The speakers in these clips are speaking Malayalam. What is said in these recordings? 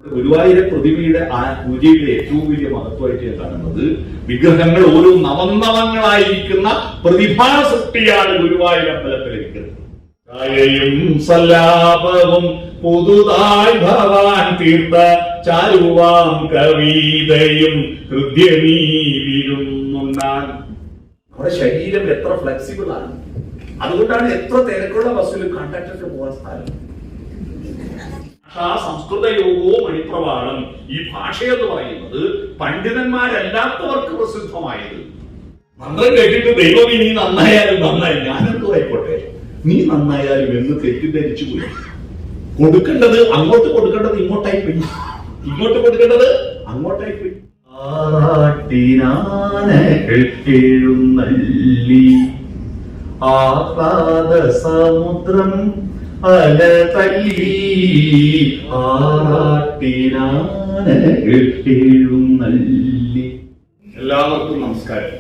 ഗുരുവായൂര പ്രതിമയുടെ ആ പൂജയുടെ ഏറ്റവും വലിയ മഹത്വമായിട്ട് ഞാൻ കാണുന്നത് വിഗ്രഹങ്ങൾ ഓരോ നവനവങ്ങളായിരിക്കുന്ന പ്രതിഭാ സൃഷ്ടിയാണ് ഗുരുവായൂർ അമ്പലത്തിലിരിക്കുന്നത്. കായയും സല്ലാപവും പുതുതായി ഭവാൻ തീർത്ത ചാരുവാം കവിതയും ഹൃദ്യമീ വിരുന്നുണ്ണാൻ. നമ്മുടെ ശരീരം എത്ര ഫ്ലെക്സിബിൾ ആണ്. അതുകൊണ്ടാണ് എത്ര തിരക്കുള്ള ബസ്സിലും കണ്ടക്ടർക്ക് പോകാൻ സ്ഥലം. സംസ്കൃത യോഗോ മണിപ്രവാളം. ഈ ഭാഷയെന്ന് പറയുന്നത് പണ്ഡിതന്മാരല്ലാത്തവർക്ക് പ്രസിദ്ധമായത്. മന്ത്രം കേട്ടിട്ട് ദൈവം നീ നന്നായാലും നന്നായി, ഞാനെന്തോ ആയിക്കോട്ടെ, നീ നന്നായാലും എന്ന് തെറ്റിദ്ധരിച്ചു പോയി. കൊടുക്കേണ്ടത് അങ്ങോട്ട്, കൊടുക്കേണ്ടത് ഇങ്ങോട്ടായി പോയി, ഇങ്ങോട്ട് കൊടുക്കേണ്ടത് അങ്ങോട്ടായി പോയി. എഴുന്നള്ളി ആഹ്ലാദ സമുദ്രം അല തല്ലി എഴുന്നള്ളി. എല്ലാവർക്കും നമസ്കാരം.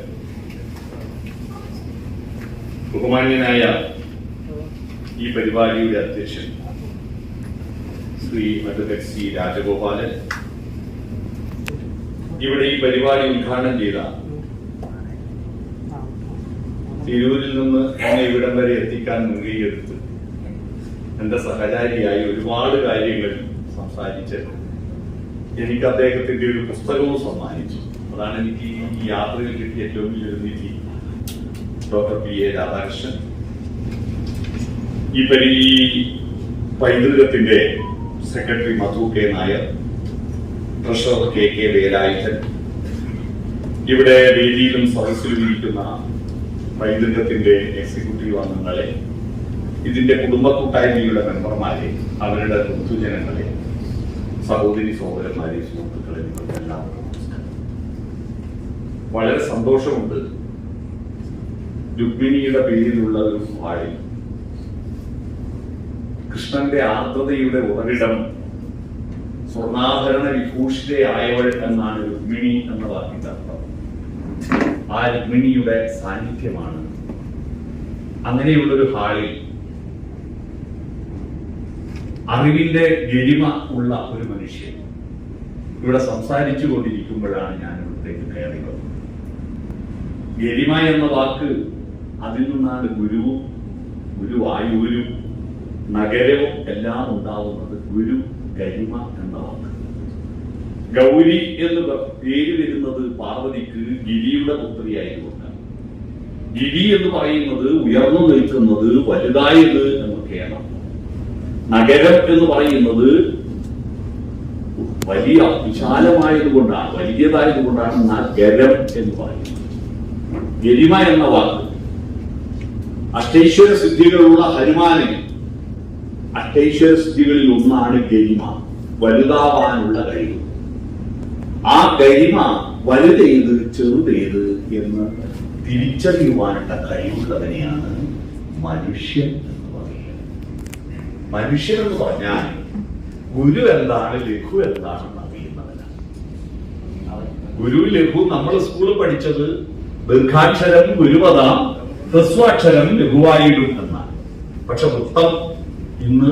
ബഹുമാന്യനായ ഈ പരിപാടിയുടെ അധ്യക്ഷൻ ശ്രീ അഡ്വക്കേറ്റ് സി രാജഗോപാലൻ, ഇവിടെ ഈ പരിപാടി ഉദ്ഘാടനം ചെയ്ത തിരൂരിൽ നിന്ന് എന്നെ ഇവിടം വരെ എത്തിക്കാൻ മുൻകൈയെടുത്ത് എന്റെ സഹചാരിയായി ഒരുപാട് കാര്യങ്ങൾ സംസാരിച്ച് എനിക്ക് അദ്ദേഹത്തിന്റെ ഒരു പുസ്തകവും സമ്മാനിച്ചു. അതാണ് എനിക്ക് ഈ യാത്രയിൽ കിട്ടിയ ഏറ്റവും വലിയൊരു നിധി. ഡോക്ടർ പി എ രാധാകൃഷ്ണൻ ഈ പൈതൃകത്തിന്റെ secretary Madhu K Nair, treasurer K K Velayudhan, ഇവിടെ വേദിയിലും സദസ്സിലും ഇരിക്കുന്ന പൈതൃകത്തിന്റെ എക്സിക്യൂട്ടീവ് അംഗങ്ങളെ, ഇതിന്റെ കുടുംബ കൂട്ടായ്മയുടെ മെമ്പർമാരെ, അവരുടെ ബന്ധുജനങ്ങളെ, സഹോദരി സഹോദരന്മാരെ, സുഹൃത്തുക്കളെ, നിങ്ങൾക്കെല്ലാം വളരെ സന്തോഷമുണ്ട്. രുക്മിണിയുടെ പേരിലുള്ള ഒരു വാഴി, കൃഷ്ണന്റെ ആർദ്രതയുടെ ഉറവിടം, സ്വർണ്ണാഭരണ വിഭൂഷിതയായവൾ എന്നാണ് രുക്മിണി എന്ന വാക്കിന്റെ അർത്ഥം. ആ രുക്മിണിയുടെ സാന്നിധ്യമാണ്. അങ്ങനെയുള്ളൊരു ഹാളിൽ അറിവിന്റെ ഗരിമ ഉള്ള ഒരു മനുഷ്യൻ ഇവിടെ സംസാരിച്ചു കൊണ്ടിരിക്കുമ്പോഴാണ് ഞാൻ ഇവിടത്തേക്ക് കയറി വന്നത്. ഗരിമ എന്ന വാക്ക്, അതിൽ നിന്നാണ് ഗുരുവും ഗുരുവായൂരും നഗരവും എല്ലാം ഉണ്ടാവുന്നത്. ഗുരു ഗരിമ എന്ന വാക്ക്. ഗൗരി എന്ന് പേര് വരുന്നത് പാർവതിക്ക് ഗിരിയുടെ പുത്രിയായതുകൊണ്ടാണ്. ഗിരി എന്ന് പറയുന്നത് ഉയർന്നു നിൽക്കുന്നത്, വലുതായത് എന്നൊക്കെയാണ്. നഗരം എന്ന് പറയുന്നത് വലിയ വിശാലമായതുകൊണ്ടാണ്, വലിയതായതുകൊണ്ടാണ് നഗരം എന്ന് പറയുന്നത്. ഗരിമ എന്ന വാക്ക് അഷ്ടൈശ്വര സിദ്ധികളുള്ള ഹനുമാന് അഷ്ടൈശ്വര സിദ്ധികളിൽ ഒന്നാണ് ഗരിമ, വലുതാവാനുള്ള കഴിവ്. ആ ഗരിമ വലുതേത് ചെറുതേത് എന്ന് തിരിച്ചറിയുവാനുള്ള കഴിവുള്ളവനെയാണ് മനുഷ്യൻ എന്ന് പറയുന്നത്. മനുഷ്യൻ എന്ന് പറഞ്ഞാൽ ഗുരു എന്താണ്, ലഘു എന്താണെന്ന് അറിയുന്നവനാണ്. ഗുരു ലഘു നമ്മൾ സ്കൂളിൽ പഠിച്ചത് ദീർഘാക്ഷരം ഗുരുപദം, ഹ്രസ്വാക്ഷരം ലഘുവായിടും എന്നാണ്. പക്ഷെ വൃത്തം ഇന്ന്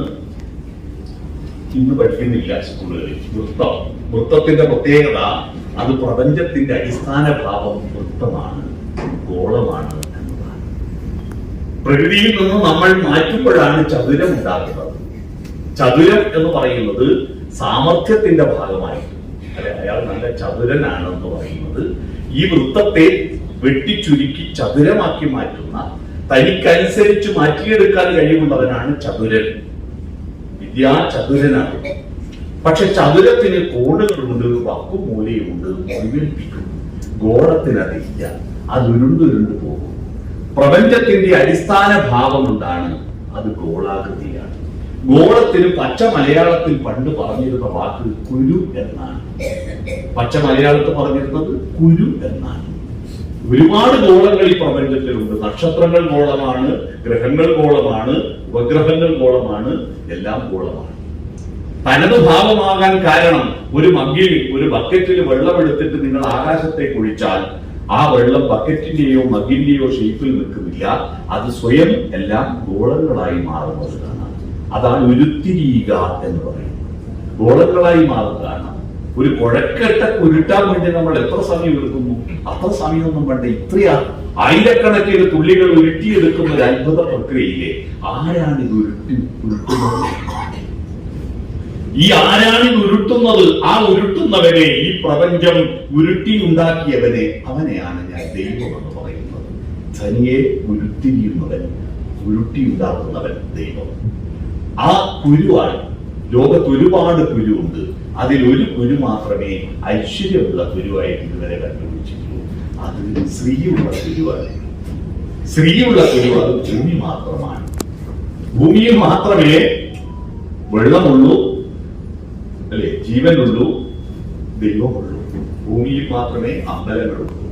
പഠിക്കുന്നില്ല സ്കൂളുകളിൽ. വൃത്തത്തിന്റെ പ്രത്യേകത, അത് പ്രപഞ്ചത്തിന്റെ അടിസ്ഥാന ഭാവം വൃത്തമാണ്, ഗോളമാണ് എന്നതാണ്. പ്രകൃതിയിൽ നിന്ന് നമ്മൾ മാറ്റുമ്പോഴാണ് ചതുരം ഉണ്ടാകുന്നത്. ചതുരം എന്ന് പറയുന്നത് സാമർഥ്യത്തിന്റെ ഭാഗമായി, അല്ലെ, അയാൾ നല്ല ചതുരനാണെന്ന് പറയുന്നത് ഈ വൃത്തത്തെ വെട്ടിച്ചുരുക്കി ചതുരമാക്കി മാറ്റുന്ന, തനിക്കനുസരിച്ച് മാറ്റിയെടുക്കാൻ കഴിവുള്ളവനാണ് ചതുരൻ. വിദ്യാചതുരനാണ്. പക്ഷെ ചതുരത്തിന് കോണുകളുണ്ട്, വക്കുമൂലയുണ്ട്, മുഴുവൽപ്പിക്കും. ഗോളത്തിനതില്ല, അത് ഉരുണ്ടുരുണ്ടു പോകും. പ്രപഞ്ചത്തിന്റെ അടിസ്ഥാന ഭാവം എന്താണ്? അത് ഗോളാകൃതിയാണ്. ഗോളത്തിന് പച്ച മലയാളത്തിൽ പണ്ട് പറഞ്ഞിരുന്ന വാക്ക് കുരു എന്നാണ്. പച്ച മലയാളത്തിൽ പറഞ്ഞിരുന്നത് കുരു എന്നാണ്. ഒരുപാട് ഗോളങ്ങൾ ഈ പ്രപഞ്ചത്തിലുണ്ട്. നക്ഷത്രങ്ങൾ ഗോളമാണ്, ഗ്രഹങ്ങൾ ഗോളമാണ്, ഉപഗ്രഹങ്ങൾ ഗോളമാണ്, എല്ലാം ഗോളമാണ്. തനത് ഭാവമാകാൻ കാരണം ഒരു മഗ്ഗിൽ, ഒരു ബക്കറ്റിൽ വെള്ളമെടുത്തിട്ട് നിങ്ങൾ ആകാശത്തേക്ക് ഒഴിച്ചാൽ ആ വെള്ളം ബക്കറ്റിന്റെയോ മഗ്ഗിന്റെയോ ഷേപ്പിൽ നിൽക്കുന്നില്ല. അത് സ്വയം എല്ലാം ഗോളങ്ങളായി മാറുന്നതാണ്. അതാണ് ഉരുത്തിരിയുക എന്ന് പറയുന്നത്. ഗോളങ്ങളായി മാറുകയാണ്. ഒരു കുഴക്കെട്ട ഉരുട്ടാൻ വേണ്ടി നമ്മൾ എത്ര സമയം എടുക്കുന്നു? അത്ര സമയമൊന്നും വേണ്ട. ഇത്രയാ ആയിരക്കണക്കിന് തുള്ളികൾ ഉരുട്ടിയെടുക്കുന്ന ഒരു അത്ഭുത പ്രക്രിയയിലെ ആരാണ് ഇത് ഉരുട്ടുന്നത്? ഈ ആരാണിത് ഉരുട്ടുന്നത്? ആ ഉരുട്ടുന്നവനെ, ഈ പ്രപഞ്ചം ഉരുട്ടി ഉണ്ടാക്കിയവനെ, അവനെയാണ് ഞാൻ ദൈവം എന്ന് പറയുന്നത്. തനിയെ ഉരുത്തിരിയുന്നവൻ, ഉരുട്ടി ഉണ്ടാക്കുന്നവൻ ദൈവം. ആ കുരുവാണ്. ലോകത്ത് ഒരുപാട് കുരുവുണ്ട്. അതിലൊരു കുരു മാത്രമേ ഐശ്വര്യമുള്ള കുരുവായിട്ട് ഇതുവരെ കണ്ടുപിടിച്ചിട്ടുള്ളൂ. അത് സ്ത്രീയുള്ള കുരുവാണ്. സ്ത്രീയുള്ള കുരു അത് ഭൂമി മാത്രമാണ്. ഭൂമിയിൽ മാത്രമേ വെള്ളമുള്ളൂ, അല്ലെ, ജീവനുള്ളൂ, ദൈവമുള്ളൂ. ഭൂമിയിൽ മാത്രമേ അമ്പലങ്ങളുള്ളൂ.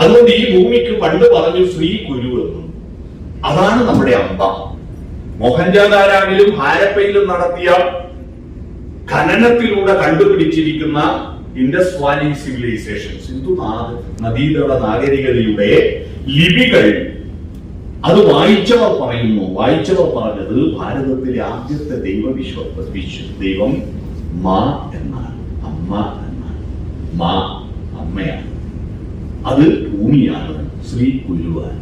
അതുകൊണ്ട് ഈ ഭൂമിക്ക് പണ്ട് പറഞ്ഞു സ്ത്രീ കുരു എന്നും. അതാണ് നമ്മുടെ അമ്പ. മോഹൻജോദാരോയിലും ഹാരപ്പയിലും നടത്തിയ ഖനനത്തിലൂടെ കണ്ടുപിടിച്ചിരിക്കുന്ന ഇൻഡസ് വാലി സിവിലൈസേഷൻ, സിന്ധു നദീതട നാഗരികതയുടെ ലിപികൾ, അത് വായിച്ചവർ പറയുന്നു, വായിച്ചവർ പറഞ്ഞത് ഭാരതത്തിലെ ആദ്യത്തെ ദൈവം മാ എന്നാണ്, അമ്മ എന്നാണ്. മാ അമ്മയാണ്, അത് ഭൂമിയാണ്, ശ്രീ കുരുവാണ്.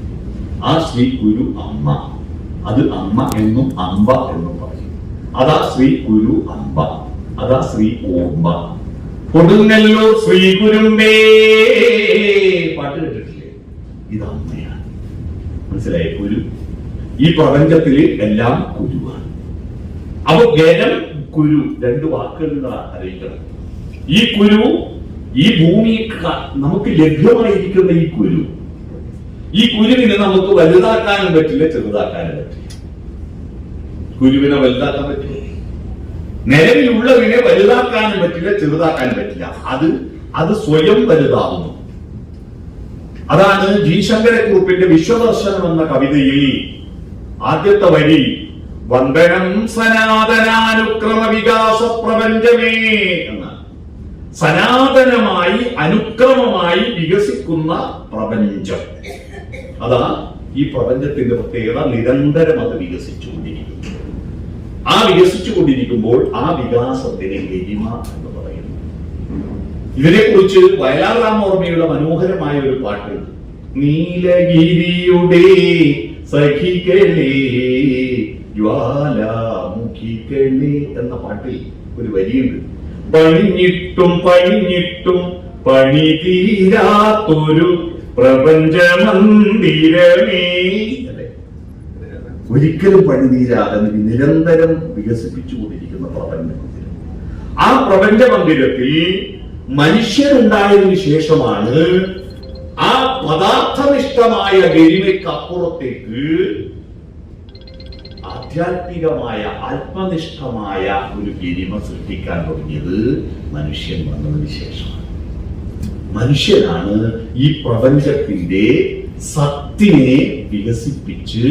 ആ ശ്രീ കുരു അമ്മ, അത് അമ്മ എന്നും അമ്പ എന്നും പറയും. അതാ ശ്രീ കുരു അമ്പ, അതാ ശ്രീ ഓമ്പ. കൊടുങ്ങല്ലൂർ ശ്രീ കുരുമ്പേ പാട്ട് കേട്ടിട്ടില്ലേ? ഇത് അമ്മയാണ്. മനസ്സിലായ? കുരു. ഈ പ്രപഞ്ചത്തില് എല്ലാം കുരുവാണ്. അപ്പൊ ഗരം കുരു, രണ്ട് വാക്കുകൾ അറിയിക്കണം. ഈ കുരു, ഈ ഭൂമി നമുക്ക് ലഭ്യമായിരിക്കുന്ന ഈ കുരു, ഈ കുരുവിനെ നമുക്ക് വലുതാക്കാനും പറ്റില്ല, ചെറുതാക്കാനും പറ്റില്ല. കുരുവിനെ വലുതാക്കാൻ പറ്റില്ല. നിലവിലുള്ളതിനെ വലുതാക്കാനും പറ്റില്ല, ചെറുതാക്കാനും പറ്റില്ല. അത് സ്വയം വലുതാകുന്നു. അതാണ് ജി ശങ്കരക്കുറുപ്പിന്റെ വിശ്വദർശനം എന്ന കവിതയിൽ ആദ്യത്തെ വരി, വന്ദനം സനാതനാനുക്രമ വികാസ പ്രപഞ്ചമേ എന്നാണ്. സനാതനമായി അനുക്രമമായി വികസിക്കുന്ന പ്രപഞ്ചം. അതാ ഈ പ്രപഞ്ചത്തിന്റെ പ്രത്യേകത. നിരന്തരം അത് വികസിച്ചുകൊണ്ടിരിക്കുന്നു. ആ വികസിച്ചുകൊണ്ടിരിക്കുമ്പോൾ ആ വികാസത്തിന് ഗരിമ എന്ന് പറയുന്നു. ഇതിനെക്കുറിച്ച് വയലാർ രാമവർമ്മയുടെ മനോഹരമായ ഒരു പാട്ടുണ്ട്. നീലഗിരിയുടെ സഖികളെ ജ്വാലാമുഖികളെ എന്ന പാട്ടിൽ ഒരു വരിയുണ്ട്. പണിഞ്ഞിട്ടും പണിഞ്ഞിട്ടും പണി തീരാത്തൊരു പ്രപഞ്ചമന്ദിരമേ. ഒരിക്കലും പണി തീരാതെ നിരന്തരം വികസിപ്പിച്ചുകൊണ്ടിരിക്കുന്ന പ്രപഞ്ചമന്ദിരം. ആ പ്രപഞ്ചമന്ദിരത്തിൽ മനുഷ്യരുണ്ടായതിനു ശേഷമാണ് ആ പദാർത്ഥനിഷ്ഠമായ ഗരിമയ്ക്കപ്പുറത്തേക്ക് ആധ്യാത്മികമായ ആത്മനിഷ്ഠമായ ഒരു ഗരിമ സൃഷ്ടിക്കാൻ തുടങ്ങിയത് മനുഷ്യൻ വന്നതിന് ശേഷമാണ്. മനുഷ്യനാണ് ഈ പ്രപഞ്ചത്തിന്റെ സത്തിനെ വികസിപ്പിച്ച്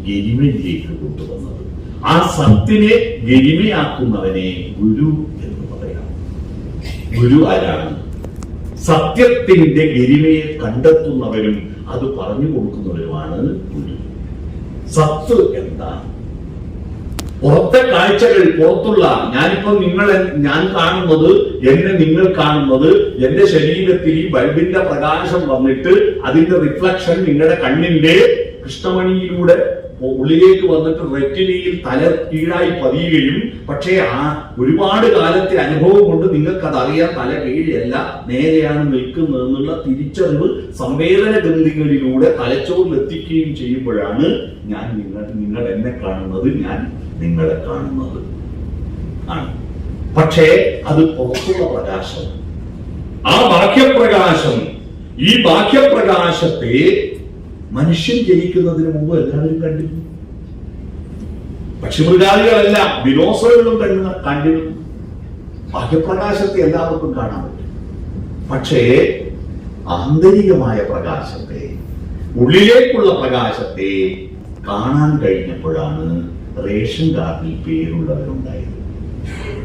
ഗരിമയിലേക്ക് കൊണ്ടുവന്നത്. ആ സത്തിനെ ഗരിമയാക്കുന്നവനെ ഗുരു എന്ന് പറയാം. ഗുരു ആരാണ്? സത്യത്തിന്റെ ഗരിമയെ കണ്ടെത്തുന്നവരും അത് പറഞ്ഞു കൊടുക്കുന്നവരുമാണ് ഗുരു. സത്ത് എന്താണ്? പുറത്തെ കാഴ്ചകൾ, പുറത്തുള്ള ഞാൻ കാണുന്നത്, എന്നെ നിങ്ങൾ കാണുന്നത്, എന്റെ ശരീരത്തിൽ ഈ ബൾബിന്റെ പ്രകാശം വന്നിട്ട് അതിന്റെ റിഫ്ലക്ഷൻ നിങ്ങളുടെ കണ്ണിന്റെ കൃഷ്ണമണിയിലൂടെ ഉള്ളിലേക്ക് വന്നിട്ട് റെറ്റിനയിൽ തല കീഴായി പതിയുകയും, പക്ഷേ ആ ഒരുപാട് കാലത്തെ അനുഭവം കൊണ്ട് നിങ്ങൾക്ക് അതറിയാൻ തല കീഴല്ല നേരെയാണ് നിൽക്കുന്നതെന്നുള്ള തിരിച്ചറിവ് സംവേദന ഗ്രന്ഥികളിലൂടെ തലച്ചോറിൽ എത്തിക്കുകയും ചെയ്യുമ്പോഴാണ് നിങ്ങൾ എന്നെ കാണുന്നത്, ഞാൻ നിങ്ങളെ കാണുന്നത് ആണ്. പക്ഷേ അത് പുറത്തുള്ള പ്രകാശം. ആ ബാഹ്യപ്രകാശം, ഈ ബാഹ്യപ്രകാശത്തെ മനുഷ്യൻ ജനിക്കുന്നതിന് മുമ്പ് എല്ലാവരും കണ്ടിരുന്നു. പക്ഷിമൃഗാദികളെല്ലാം, ദിനോസറുകളും കണ്ടിരുന്നു. ബാഹ്യപ്രകാശത്തെ എല്ലാവർക്കും കാണാൻ പറ്റും. പക്ഷേ ആന്തരികമായ പ്രകാശത്തെ, ഉള്ളിലേക്കുള്ള പ്രകാശത്തെ കാണാൻ കഴിഞ്ഞപ്പോഴാണ് റേഷൻ കാർഡിൽ പേരുള്ളവരുണ്ടായത്.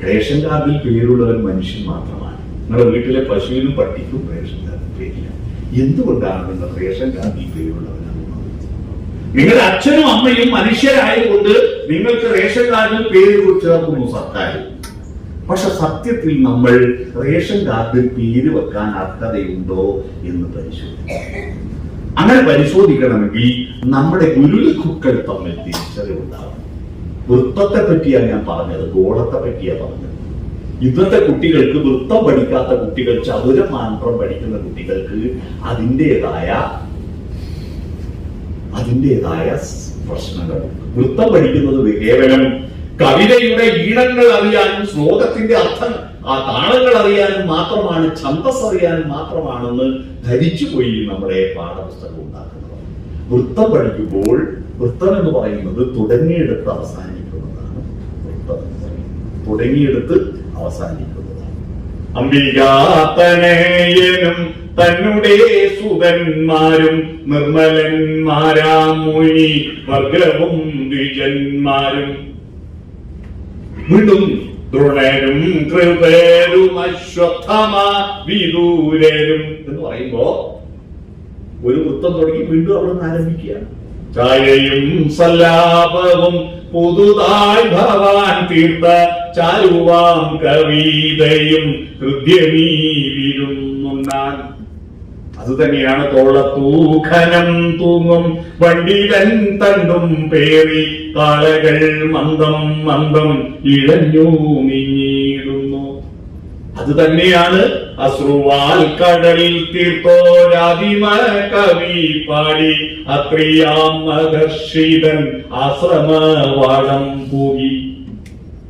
റേഷൻ കാർഡിൽ പേരുള്ളവർ മനുഷ്യൻ മാത്രമാണ്. നിങ്ങളുടെ വീട്ടിലെ പശുവിനും പട്ടിക്കും റേഷൻ കാർഡിൽ പേരില്ല. എന്തുകൊണ്ടാണ് നിങ്ങൾ റേഷൻ കാർഡിൽ പേരുള്ളവരാകുന്നത്? നിങ്ങളുടെ അച്ഛനും അമ്മയും മനുഷ്യരായതുകൊണ്ട് നിങ്ങൾക്ക് റേഷൻ കാർഡിൽ പേര് ചേർക്കുന്നു സർക്കാർ. പക്ഷെ സത്യത്തിൽ നമ്മൾ റേഷൻ കാർഡിൽ പേര് വെക്കാൻ അർഹതയുണ്ടോ എന്ന് പരിശോധിക്കണം. അങ്ങനെ പരിശോധിക്കണമെങ്കിൽ നമ്മുടെ ഗുരുലക്കുക്കൾ തമ്മിൽ തിരിച്ചറിവുണ്ടാവണം. വൃത്തത്തെ പറ്റിയാണ് ഞാൻ പറഞ്ഞത്, ഗോളത്തെ പറ്റിയാണ് പറഞ്ഞത്. ഇന്നത്തെ കുട്ടികൾക്ക്, വൃത്തം പഠിക്കാത്ത കുട്ടികൾ, ചതുരം മാത്രം പഠിക്കുന്ന കുട്ടികൾക്ക് അതിൻ്റെതായ പ്രശ്നങ്ങൾ. വൃത്തം പഠിക്കുന്നത് കേവലം കവിതയുടെ ഈണങ്ങൾ അറിയാനും ശ്ലോകത്തിന്റെ അർത്ഥം, ആ താളങ്ങൾ അറിയാനും മാത്രമാണ്, ഛന്ദസ് അറിയാനും മാത്രമാണെന്ന് ധരിച്ചുപോയി നമ്മുടെ പാഠപുസ്തകം ഉണ്ടാക്കുന്നത്. വൃത്തം പഠിക്കുമ്പോൾ വൃത്തം എന്ന് പറയുന്നത് തുടങ്ങിയെടുത്ത് അവസാനിക്കുന്നതാണ്. വൃത്തം എന്ന് പറയുന്നത് തുടങ്ങിയെടുത്ത് അവസാനിക്കുന്നതാണ്. അംബികാതനയനും തന്നുടെ സുതന്മാരും നിർമ്മലന്മാരാം മുനി വർഗവും ദ്വിജന്മാരും വീണ്ടും ദ്രോണരും കൃപരും അശ്വത്ഥമ വിദൂരരും എന്ന് പറയുമ്പോ ഒരു വൃത്തം തുടങ്ങി വീണ്ടും അവിടെ നിന്ന് ആരംഭിക്കുകയാണ്. ഛായയും സല്ലാപവും പുതുതായി ഭവാൻ തീർത്ത ചാരുവാം കവിതയും ഹൃദ്യമീ വിരുന്നുണ്ണാൻ. അത് തന്നെയാണ് തോളത്തൂഖനം തൂങ്ങും വണ്ടിതൻ തണ്ടും പേറി കാളകൾ മന്ദം മന്ദം ഇഴഞ്ഞു നീങ്ങിയിടുന്നു. അത് തന്നെയാണ് അശ്രുവാൽ കടലിൽ തീർത്തോരാദിമ കവി പാടി അത്രിയാം മഹർഷിതൻ ആശ്രമവാടം പൂകി.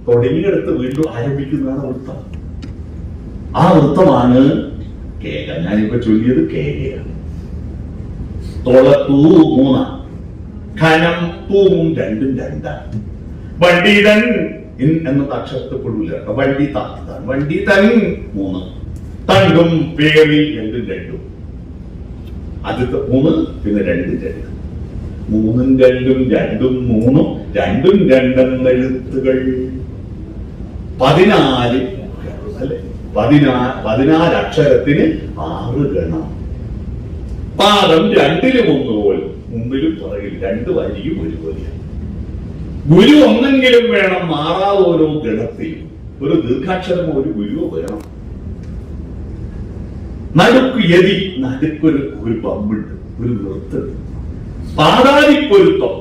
തുടങ്ങിയെടുത്ത് വീണ്ടും ആരംഭിക്കുന്നതാണ് വൃത്തം. ആ വൃത്തമാണ് കേക. ഞാനിപ്പോ ചൊല്ലിയത് കേകയാണ്. തോളത്തൂ 3, ഖനം തൂവും 2 2. വണ്ടിതൻ എന്നത് അക്ഷരത്തിൽപ്പെടില്ല. വണ്ടി താത്താണ്. വണ്ടി തൻ 3, തണ്ടും പേറി 2 2. ആദ്യത്തെ 3 പിന്നെ 2 2. 3 2 2 3 2 2 എന്ന എഴുത്തുകൾ 14 അല്ലെ? 14 അക്ഷരത്തിന് 6 ഗണം. പാദം 2ലും 1 പോലെ, മുമ്പിലും പുറകിൽ 2 വരിയും ഒരുപോലെയാണ്. ഗുരു ഒന്നെങ്കിലും വേണം, മാറാതെ ഓരോ ഗണത്തെയും. ഒരു ദീർഘാക്ഷരമോ ഒരു ഗുരുവോ വേണം. നടുക്ക് യതി, നടുക്കൊരു പമ്പുണ്ട്, ഒരു നിർത്തുണ്ട്. പാതാരിപ്പൊരുത്തം,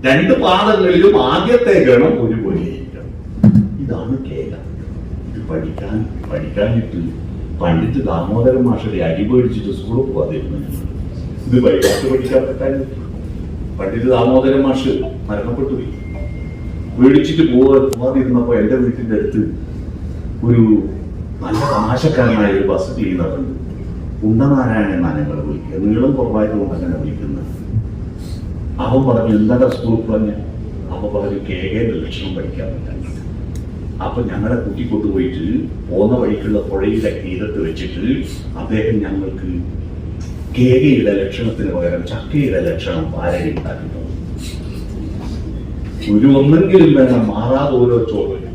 2 പാദങ്ങളിലും ആദ്യത്തെ ഗണം ഒരുപോലെയായിരിക്കണം. ഇതാണ് കേരളം. ഇത് പഠിക്കാനിട്ട് പണ്ഡിറ്റ് ദാമോദരൻ മാഷരെ അടിപേടിച്ചിട്ട് സ്കൂളിൽ പോകാതിരുന്നു. ഇത് പഠിക്കാത്ത പണ്ഡിറ്റ് ദാമോദരൻ മാഷ് മരണപ്പെട്ടു പോയി. പേടിച്ചിട്ട് പോകാതിരുന്നപ്പോ എന്റെ വീട്ടിന്റെ അടുത്ത് ഒരു നല്ല തമാശക്കാരനായ ഒരു ബസ് ക്ലീനറുണ്ട്. ഉണ്ടനാരായണൻ എന്നാണ് ഞങ്ങൾ വിളിക്കുക. നീളം കുറവായതുകൊണ്ട് അങ്ങനെ വിളിക്കുന്നത്. അവൻ പറഞ്ഞു, എന്താണ് സ്കൂൾ പറഞ്ഞ? അവൻ പറഞ്ഞു, കേകേന്റെ ലക്ഷണം പഠിക്കാൻ പറ്റാൻ. അപ്പൊ ഞങ്ങളെ കൂട്ടിക്കൊണ്ടുപോയിട്ട് പോന്ന വഴിക്കുള്ള പുഴയുടെ തീരത്ത് വെച്ചിട്ട് അദ്ദേഹം ഞങ്ങൾക്ക് കേകയുടെ ലക്ഷണത്തിന് പകരം ചക്കയുടെ ലക്ഷണം പാരടി ഉണ്ടാക്കുന്നു. ഗുരു ഒന്നെങ്കിലും വേണം, മാറാതെ ഓരോ പകരം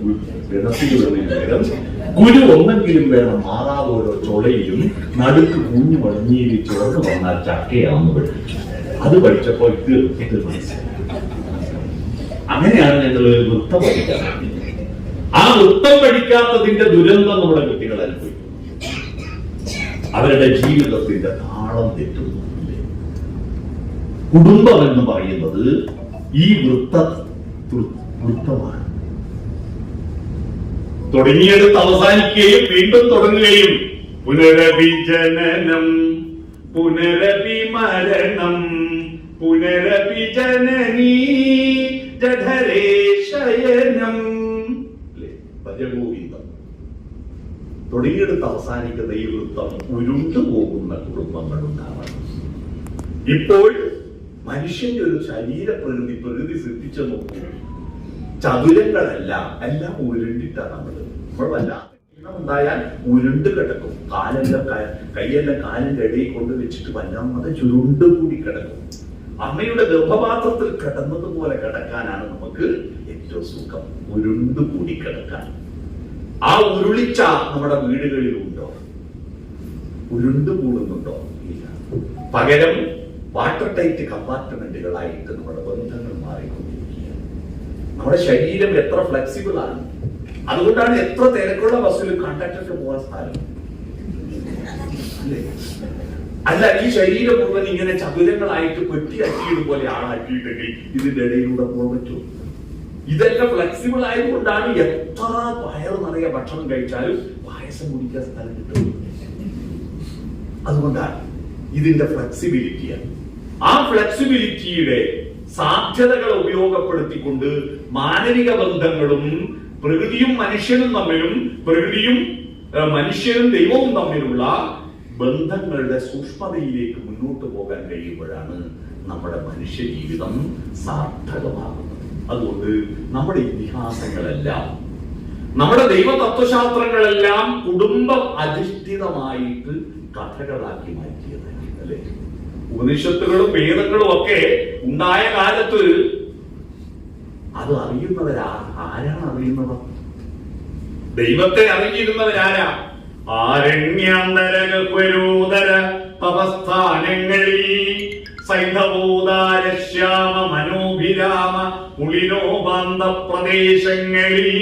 ഗുരു ഒന്നെങ്കിലും വേണം, മാറാതെ ഓരോ ചൊളയിലും നടുക്ക് കുഞ്ഞു വളഞ്ഞിയിൽ ചുവന്ന് വന്നാൽ ചക്കയാണെന്ന് പഠിപ്പിച്ചു. അത് പഠിച്ചപ്പോ ഇത് മനസ്സിലായി. അങ്ങനെയാണ് ഞങ്ങൾ വൃത്തം പഠിക്കാൻ. ആ വൃത്തം പഠിക്കാത്തതിന്റെ ദുരന്തം നമ്മുടെ കുട്ടികൾ അനുഭവിക്കും. അവരുടെ ജീവിതത്തിന്റെ താളം തെറ്റുന്നു. കുടുംബം എന്ന് പറയുന്നത് ഈ വൃത്തമാണ്. തുടങ്ങിയെടുത്ത് അവസാനിക്കുകയും വീണ്ടും തുടങ്ങുകയും. പുനരഭിജനനം പുനരഭിമരണം പുനരഭിജനനീ ജഠരേ ശയനം. ഭജഗോവിന്ദം. തുടങ്ങിയെടുത്ത് അവസാനിക്കുന്ന ഈ വൃത്തം ഉരുണ്ടു പോകുന്ന കുടുംബങ്ങൾ ഉണ്ടാവണം. ഇപ്പോൾ മനുഷ്യന്റെ ഒരു പ്രകൃതി ശ്രദ്ധിച്ചു നോക്കൂ. ചതുരങ്ങളെല്ലാം എല്ലാം ഉരുണ്ടിട്ടാണ് നമ്മൾ വല്ലാത്ത ഉണ്ടായാൽ ഉരുണ്ട് കിടക്കും. കൈയെല്ലാം കാലിന്റെ ഇടയിൽ കൊണ്ട് വെച്ചിട്ട് വല്ലാതെ ചുരുണ്ട് കൂടി കിടക്കും. അമ്മയുടെ ഗർഭപാത്രത്തിൽ കിടന്നതുപോലെ കിടക്കാനാണ് നമുക്ക് ഏറ്റവും സുഖം. ഉരുണ്ടു കൂടി കിടക്കാൻ. ആ ഉരുളിച്ച നമ്മുടെ വീടുകളിലുണ്ടോ? ഉരുണ്ടു കൂടുന്നുണ്ടോ? ഇല്ല. പകരം വാട്ടർ ടൈറ്റ് കമ്പാർട്ട്മെന്റുകളായിട്ട് നമ്മുടെ ബന്ധങ്ങൾ മാറിക്കൊണ്ടിരിക്കുകയാണ്. നമ്മുടെ ശരീരം എത്ര ഫ്ലെക്സിബിൾ ആണ്. അതുകൊണ്ടാണ് എത്ര തിരക്കുള്ള ബസ്സിൽ കണ്ടക്ടർക്ക് പോകാൻ സ്ഥലം. അല്ല, ഈ ശരീരം മുഴുവൻ ഇങ്ങനെ ചതുരങ്ങളായിട്ട് പെറ്റി അറ്റിയിടും പോലെ ആളാക്കിയിട്ടെങ്കിൽ ഇതിന്റെ ഇടയിലൂടെ പോകാൻ പറ്റുമോ? ഇതെല്ലാം ഫ്ലെക്സിബിൾ ആയതുകൊണ്ടാണ് എത്ര വയറ് നിറയെ ഭക്ഷണം കഴിച്ചാലും പായസം കുടിക്കാൻ സ്ഥലം കിട്ടും. അതുകൊണ്ടാണ് ഇതിന്റെ ഫ്ലെക്സിബിലിറ്റിയാണ്. ആ ഫ്ലെക്സിബിലിറ്റിയുടെ സാധ്യതകൾ ഉപയോഗപ്പെടുത്തിക്കൊണ്ട് മാനവിക ബന്ധങ്ങളും പ്രകൃതിയും മനുഷ്യനും തമ്മിലും, പ്രകൃതിയും മനുഷ്യനും ദൈവവും തമ്മിലുള്ള ബന്ധങ്ങളുടെ സൂക്ഷ്മതയിലേക്ക് മുന്നോട്ട് പോകാൻ കഴിയുമ്പോഴാണ് നമ്മുടെ മനുഷ്യ ജീവിതം സാർത്ഥകമാകുന്നത്. അതുകൊണ്ട് നമ്മുടെ ഇതിഹാസങ്ങളെല്ലാം, നമ്മുടെ ദൈവ തത്വശാസ്ത്രങ്ങളെല്ലാം കുടുംബം അധിഷ്ഠിതമായിട്ട് കഥകളാക്കി മാറ്റിയതാണ്, അല്ലെ? ഉപനിഷത്തുകളും വേദങ്ങളും ഒക്കെ ഉണ്ടായ കാലത്ത് അത് ആരാണ് അറിയുന്നത്? ദൈവത്തെ അറിഞ്ഞിരുന്നവരാരാ? ആരണ്യാന്തരഗഹ്വരോദര തപസ്ഥാനങ്ങളിൽ സൈന്ധവോദാര ശ്യാമ മനോഭിരാമ മുളിനോപാന്ത പ്രദേശങ്ങളിൽ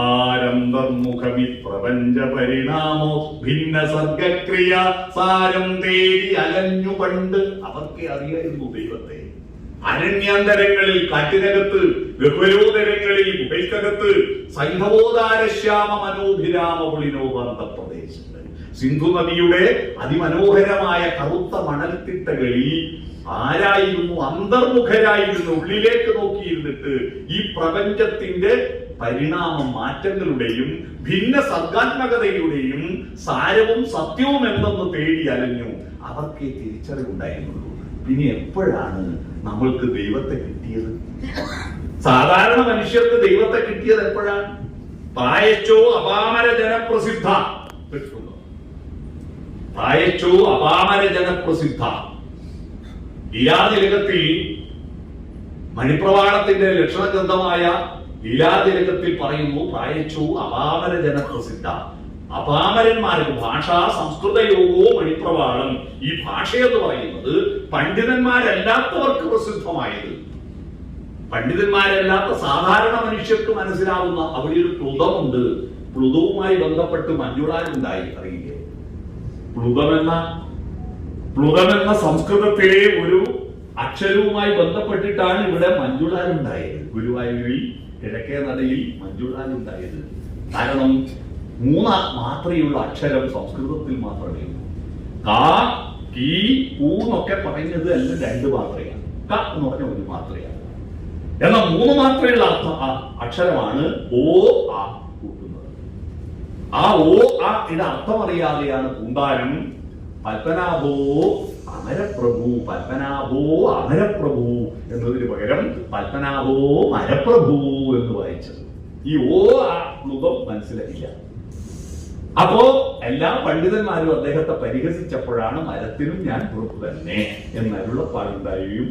ആരംഭമുഖമി പ്രപഞ്ച പരിണാമോ ഭിന്ന സർഗക്രിയ സാരം തേടി അലഞ്ഞു പണ്ട്. അവർക്ക് അറിയായിരുന്നു ദൈവത്തെ. അരണ്യാന്തരങ്ങളിൽ, കാട്ടിനകത്ത്, ഗഹ്വരോദരങ്ങളിൽ, ഗുഹയ്ക്കകത്ത്, സൈന്ധവോദാര ശ്യാമ മനോഭിരാമ മുളിനോപാന്ത പ്രദേശങ്ങൾ, സിന്ധു നദിയുടെ അതിമനോഹരമായ കറുത്ത മണൽത്തിട്ടകളിൽ ആരായിരുന്നു? അന്തർമുഖരായിരുന്നു. ഉള്ളിലേക്ക് നോക്കിയിരുന്നിട്ട് ഈ പ്രപഞ്ചത്തിന്റെ പരിണാമം, മാറ്റങ്ങളുടെയും ഭിന്ന സർഗാത്മകതയുടെയും സാരവും സത്യവും എന്തെന്ന് തേടി അലഞ്ഞു. അവർക്ക് തിരിച്ചറിവുണ്ടായിരുന്നുള്ളൂ. പിന്നെ എപ്പോഴാണ് നമ്മൾക്ക് ദൈവത്തെ കിട്ടിയത്? സാധാരണ മനുഷ്യർക്ക് ദൈവത്തെ കിട്ടിയത് എപ്പോഴാണ്? പായച്ചോ അപാമര ജനപ്രസിദ്ധ. പായച്ചോ അപാമര ജനപ്രസിദ്ധ. ലീലാതിലകത്തിൽ, മണിപ്രവാളത്തിന്റെ ലക്ഷണഗ്രന്ഥമായ ലീലാതിലകത്തിൽ പറയുന്നു, പ്രായച്ചോ അപാമര ജനപ്രസിദ്ധ. അപാമരന്മാർക്ക് ഭാഷ, സംസ്കൃതയോഗോ മണിപ്രവാളം. ഈ ഭാഷ എന്ന് പറയുന്നത് പണ്ഡിതന്മാരല്ലാത്തവർക്ക് പ്രസിദ്ധമായത്. പണ്ഡിതന്മാരല്ലാത്ത സാധാരണ മനുഷ്യർക്ക് മനസ്സിലാവുന്ന അവിടെ ഒരു പ്ലുതമുണ്ട്. പ്ലുതവുമായി ബന്ധപ്പെട്ട് മഞ്ജുളാലുണ്ടായി, അറിയില്ലേ? പ്ലുതമെന്ന സംസ്കൃതത്തിലെ ഒരു അക്ഷരവുമായി ബന്ധപ്പെട്ടിട്ടാണ് ഇവിടെ മഞ്ജുളാലുണ്ടായത്. ഗുരുവായൂരിൽ കിഴക്കേ നടയിൽ മഞ്ജുളാലുണ്ടായത്. കാരണം 3 മാത്രയുള്ള അക്ഷരം സംസ്കൃതത്തിൽ മാത്രമേ ഉള്ളൂ. ക, കി, കൂ എന്നൊക്കെ പറയുന്നത് എല്ലാം 2 മാത്രയാണ്. ക എന്ന് പറഞ്ഞ 1 മാത്രയാണ്. എന്നാൽ 3 മാത്രമുള്ള അക്ഷരമാണ് ഓ ആ കൂട്ടുന്നത്. ആ ഓ ആ ഇത് അർത്ഥം അറിയാതെയാണ് പൂന്താനം പത്മനാഭോ അമരപ്രഭു, പത്മനാഭോ അമരപ്രഭു എന്നതിന് പകരം പത്മനാഭോ മരപ്രഭു എന്ന് വായിച്ചത്. ഈ ഓ ആ പ്ലുതം മനസ്സിലായില്ല. അപ്പോ എല്ലാ പണ്ഡിതന്മാരും അദ്ദേഹത്തെ പരിഹസിച്ചപ്പോഴാണ് മരത്തിനും ഞാൻ പ്രഭു തന്നെ എന്നുള്ള പാടുണ്ടാവുകയും,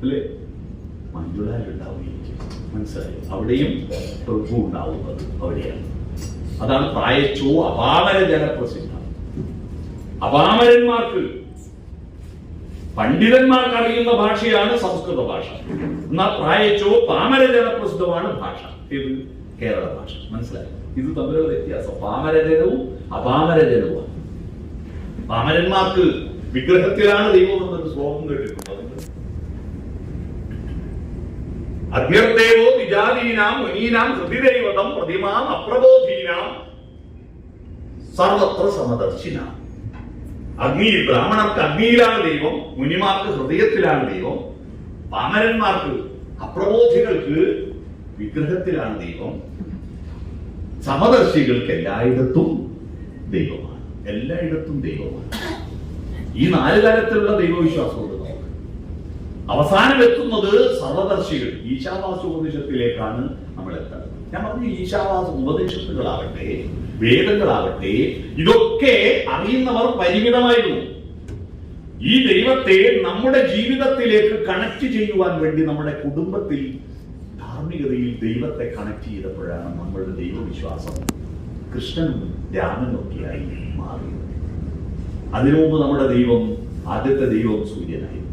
അല്ലെ, മഞ്ജുളാലുണ്ടാവുകയും ചെയ്തു. മനസ്സിലായി? അവിടെയും പ്രഭു ഉണ്ടാവുന്നത് അവിടെയാണ്. അതാണ് പ്രായച്ചോ അപാമര ജനപ്രസിദ്ധ. അപാമരന്മാർക്ക്, പണ്ഡിതന്മാർക്ക് അറിയുന്ന ഭാഷയാണ് സംസ്കൃത ഭാഷ. എന്നാൽ പ്രായച്ചോ പാമര ജനപ്രസിദ്ധമാണ് ഭാഷ. ഇത് കേരള ഭാഷ. മനസ്സിലായി? ഇത് തമ്മിലുള്ള വ്യത്യാസം പാമരജനവും അപാമരജനവുമാണ്. പാമരന്മാർക്ക് വിഗ്രഹത്തിലാണ് ദൈവം എന്നൊരു ശ്ലോകം കേട്ടിട്ടുണ്ട്. അഗ്നിർദേവോ വിജാതീനാം മുനീനാം ഹൃദിദൈവതം പ്രതിമാം അപ്രബോധീനാം സർവത്ര സമദർശിനാം. അഗ്നിയിൽ, ബ്രാഹ്മണർക്ക് അഗ്നിയിലാണ് ദൈവം, മുനിമാർക്ക് ഹൃദയത്തിലാണ് ദൈവം, പാമരന്മാർക്ക്, അപ്രബോധികൾക്ക് വിഗ്രഹത്തിലാണ് ദൈവം, സമദർശികൾക്ക് എല്ലായിടത്തും ദൈവമാണ്. എല്ലായിടത്തും ദൈവമാണ്. ഈ 4 തരത്തിലുള്ള ദൈവവിശ്വാസമുണ്ട് നമുക്ക്. അവസാനം എത്തുന്നത് സർവദർശികൾ, ഈശാവാസ ഉപനിഷത്തിലേക്കാണ് നമ്മൾ എത്തുന്നത്. ഞാൻ പറഞ്ഞു, ഈശാവാസ ഉപനിഷത്തുകളാവട്ടെ, വേദങ്ങളാവട്ടെ, ഇതൊക്കെ അറിയുന്നവർ പരിമിതമായിരുന്നു. ഈ ദൈവത്തെ നമ്മുടെ ജീവിതത്തിലേക്ക് കണക്ട് ചെയ്യുവാൻ വേണ്ടി നമ്മുടെ കുടുംബത്തിൽ, ധാർമ്മികതയിൽ ദൈവത്തെ കണക്ട് ചെയ്തപ്പോഴാണ് നമ്മളുടെ ദൈവവിശ്വാസം കൃഷ്ണനും രാമനും ഒക്കെയായി മാറിയത്. അതിനു മുമ്പ് നമ്മുടെ ദൈവം, ആദ്യത്തെ ദൈവം സൂര്യനായിരുന്നു.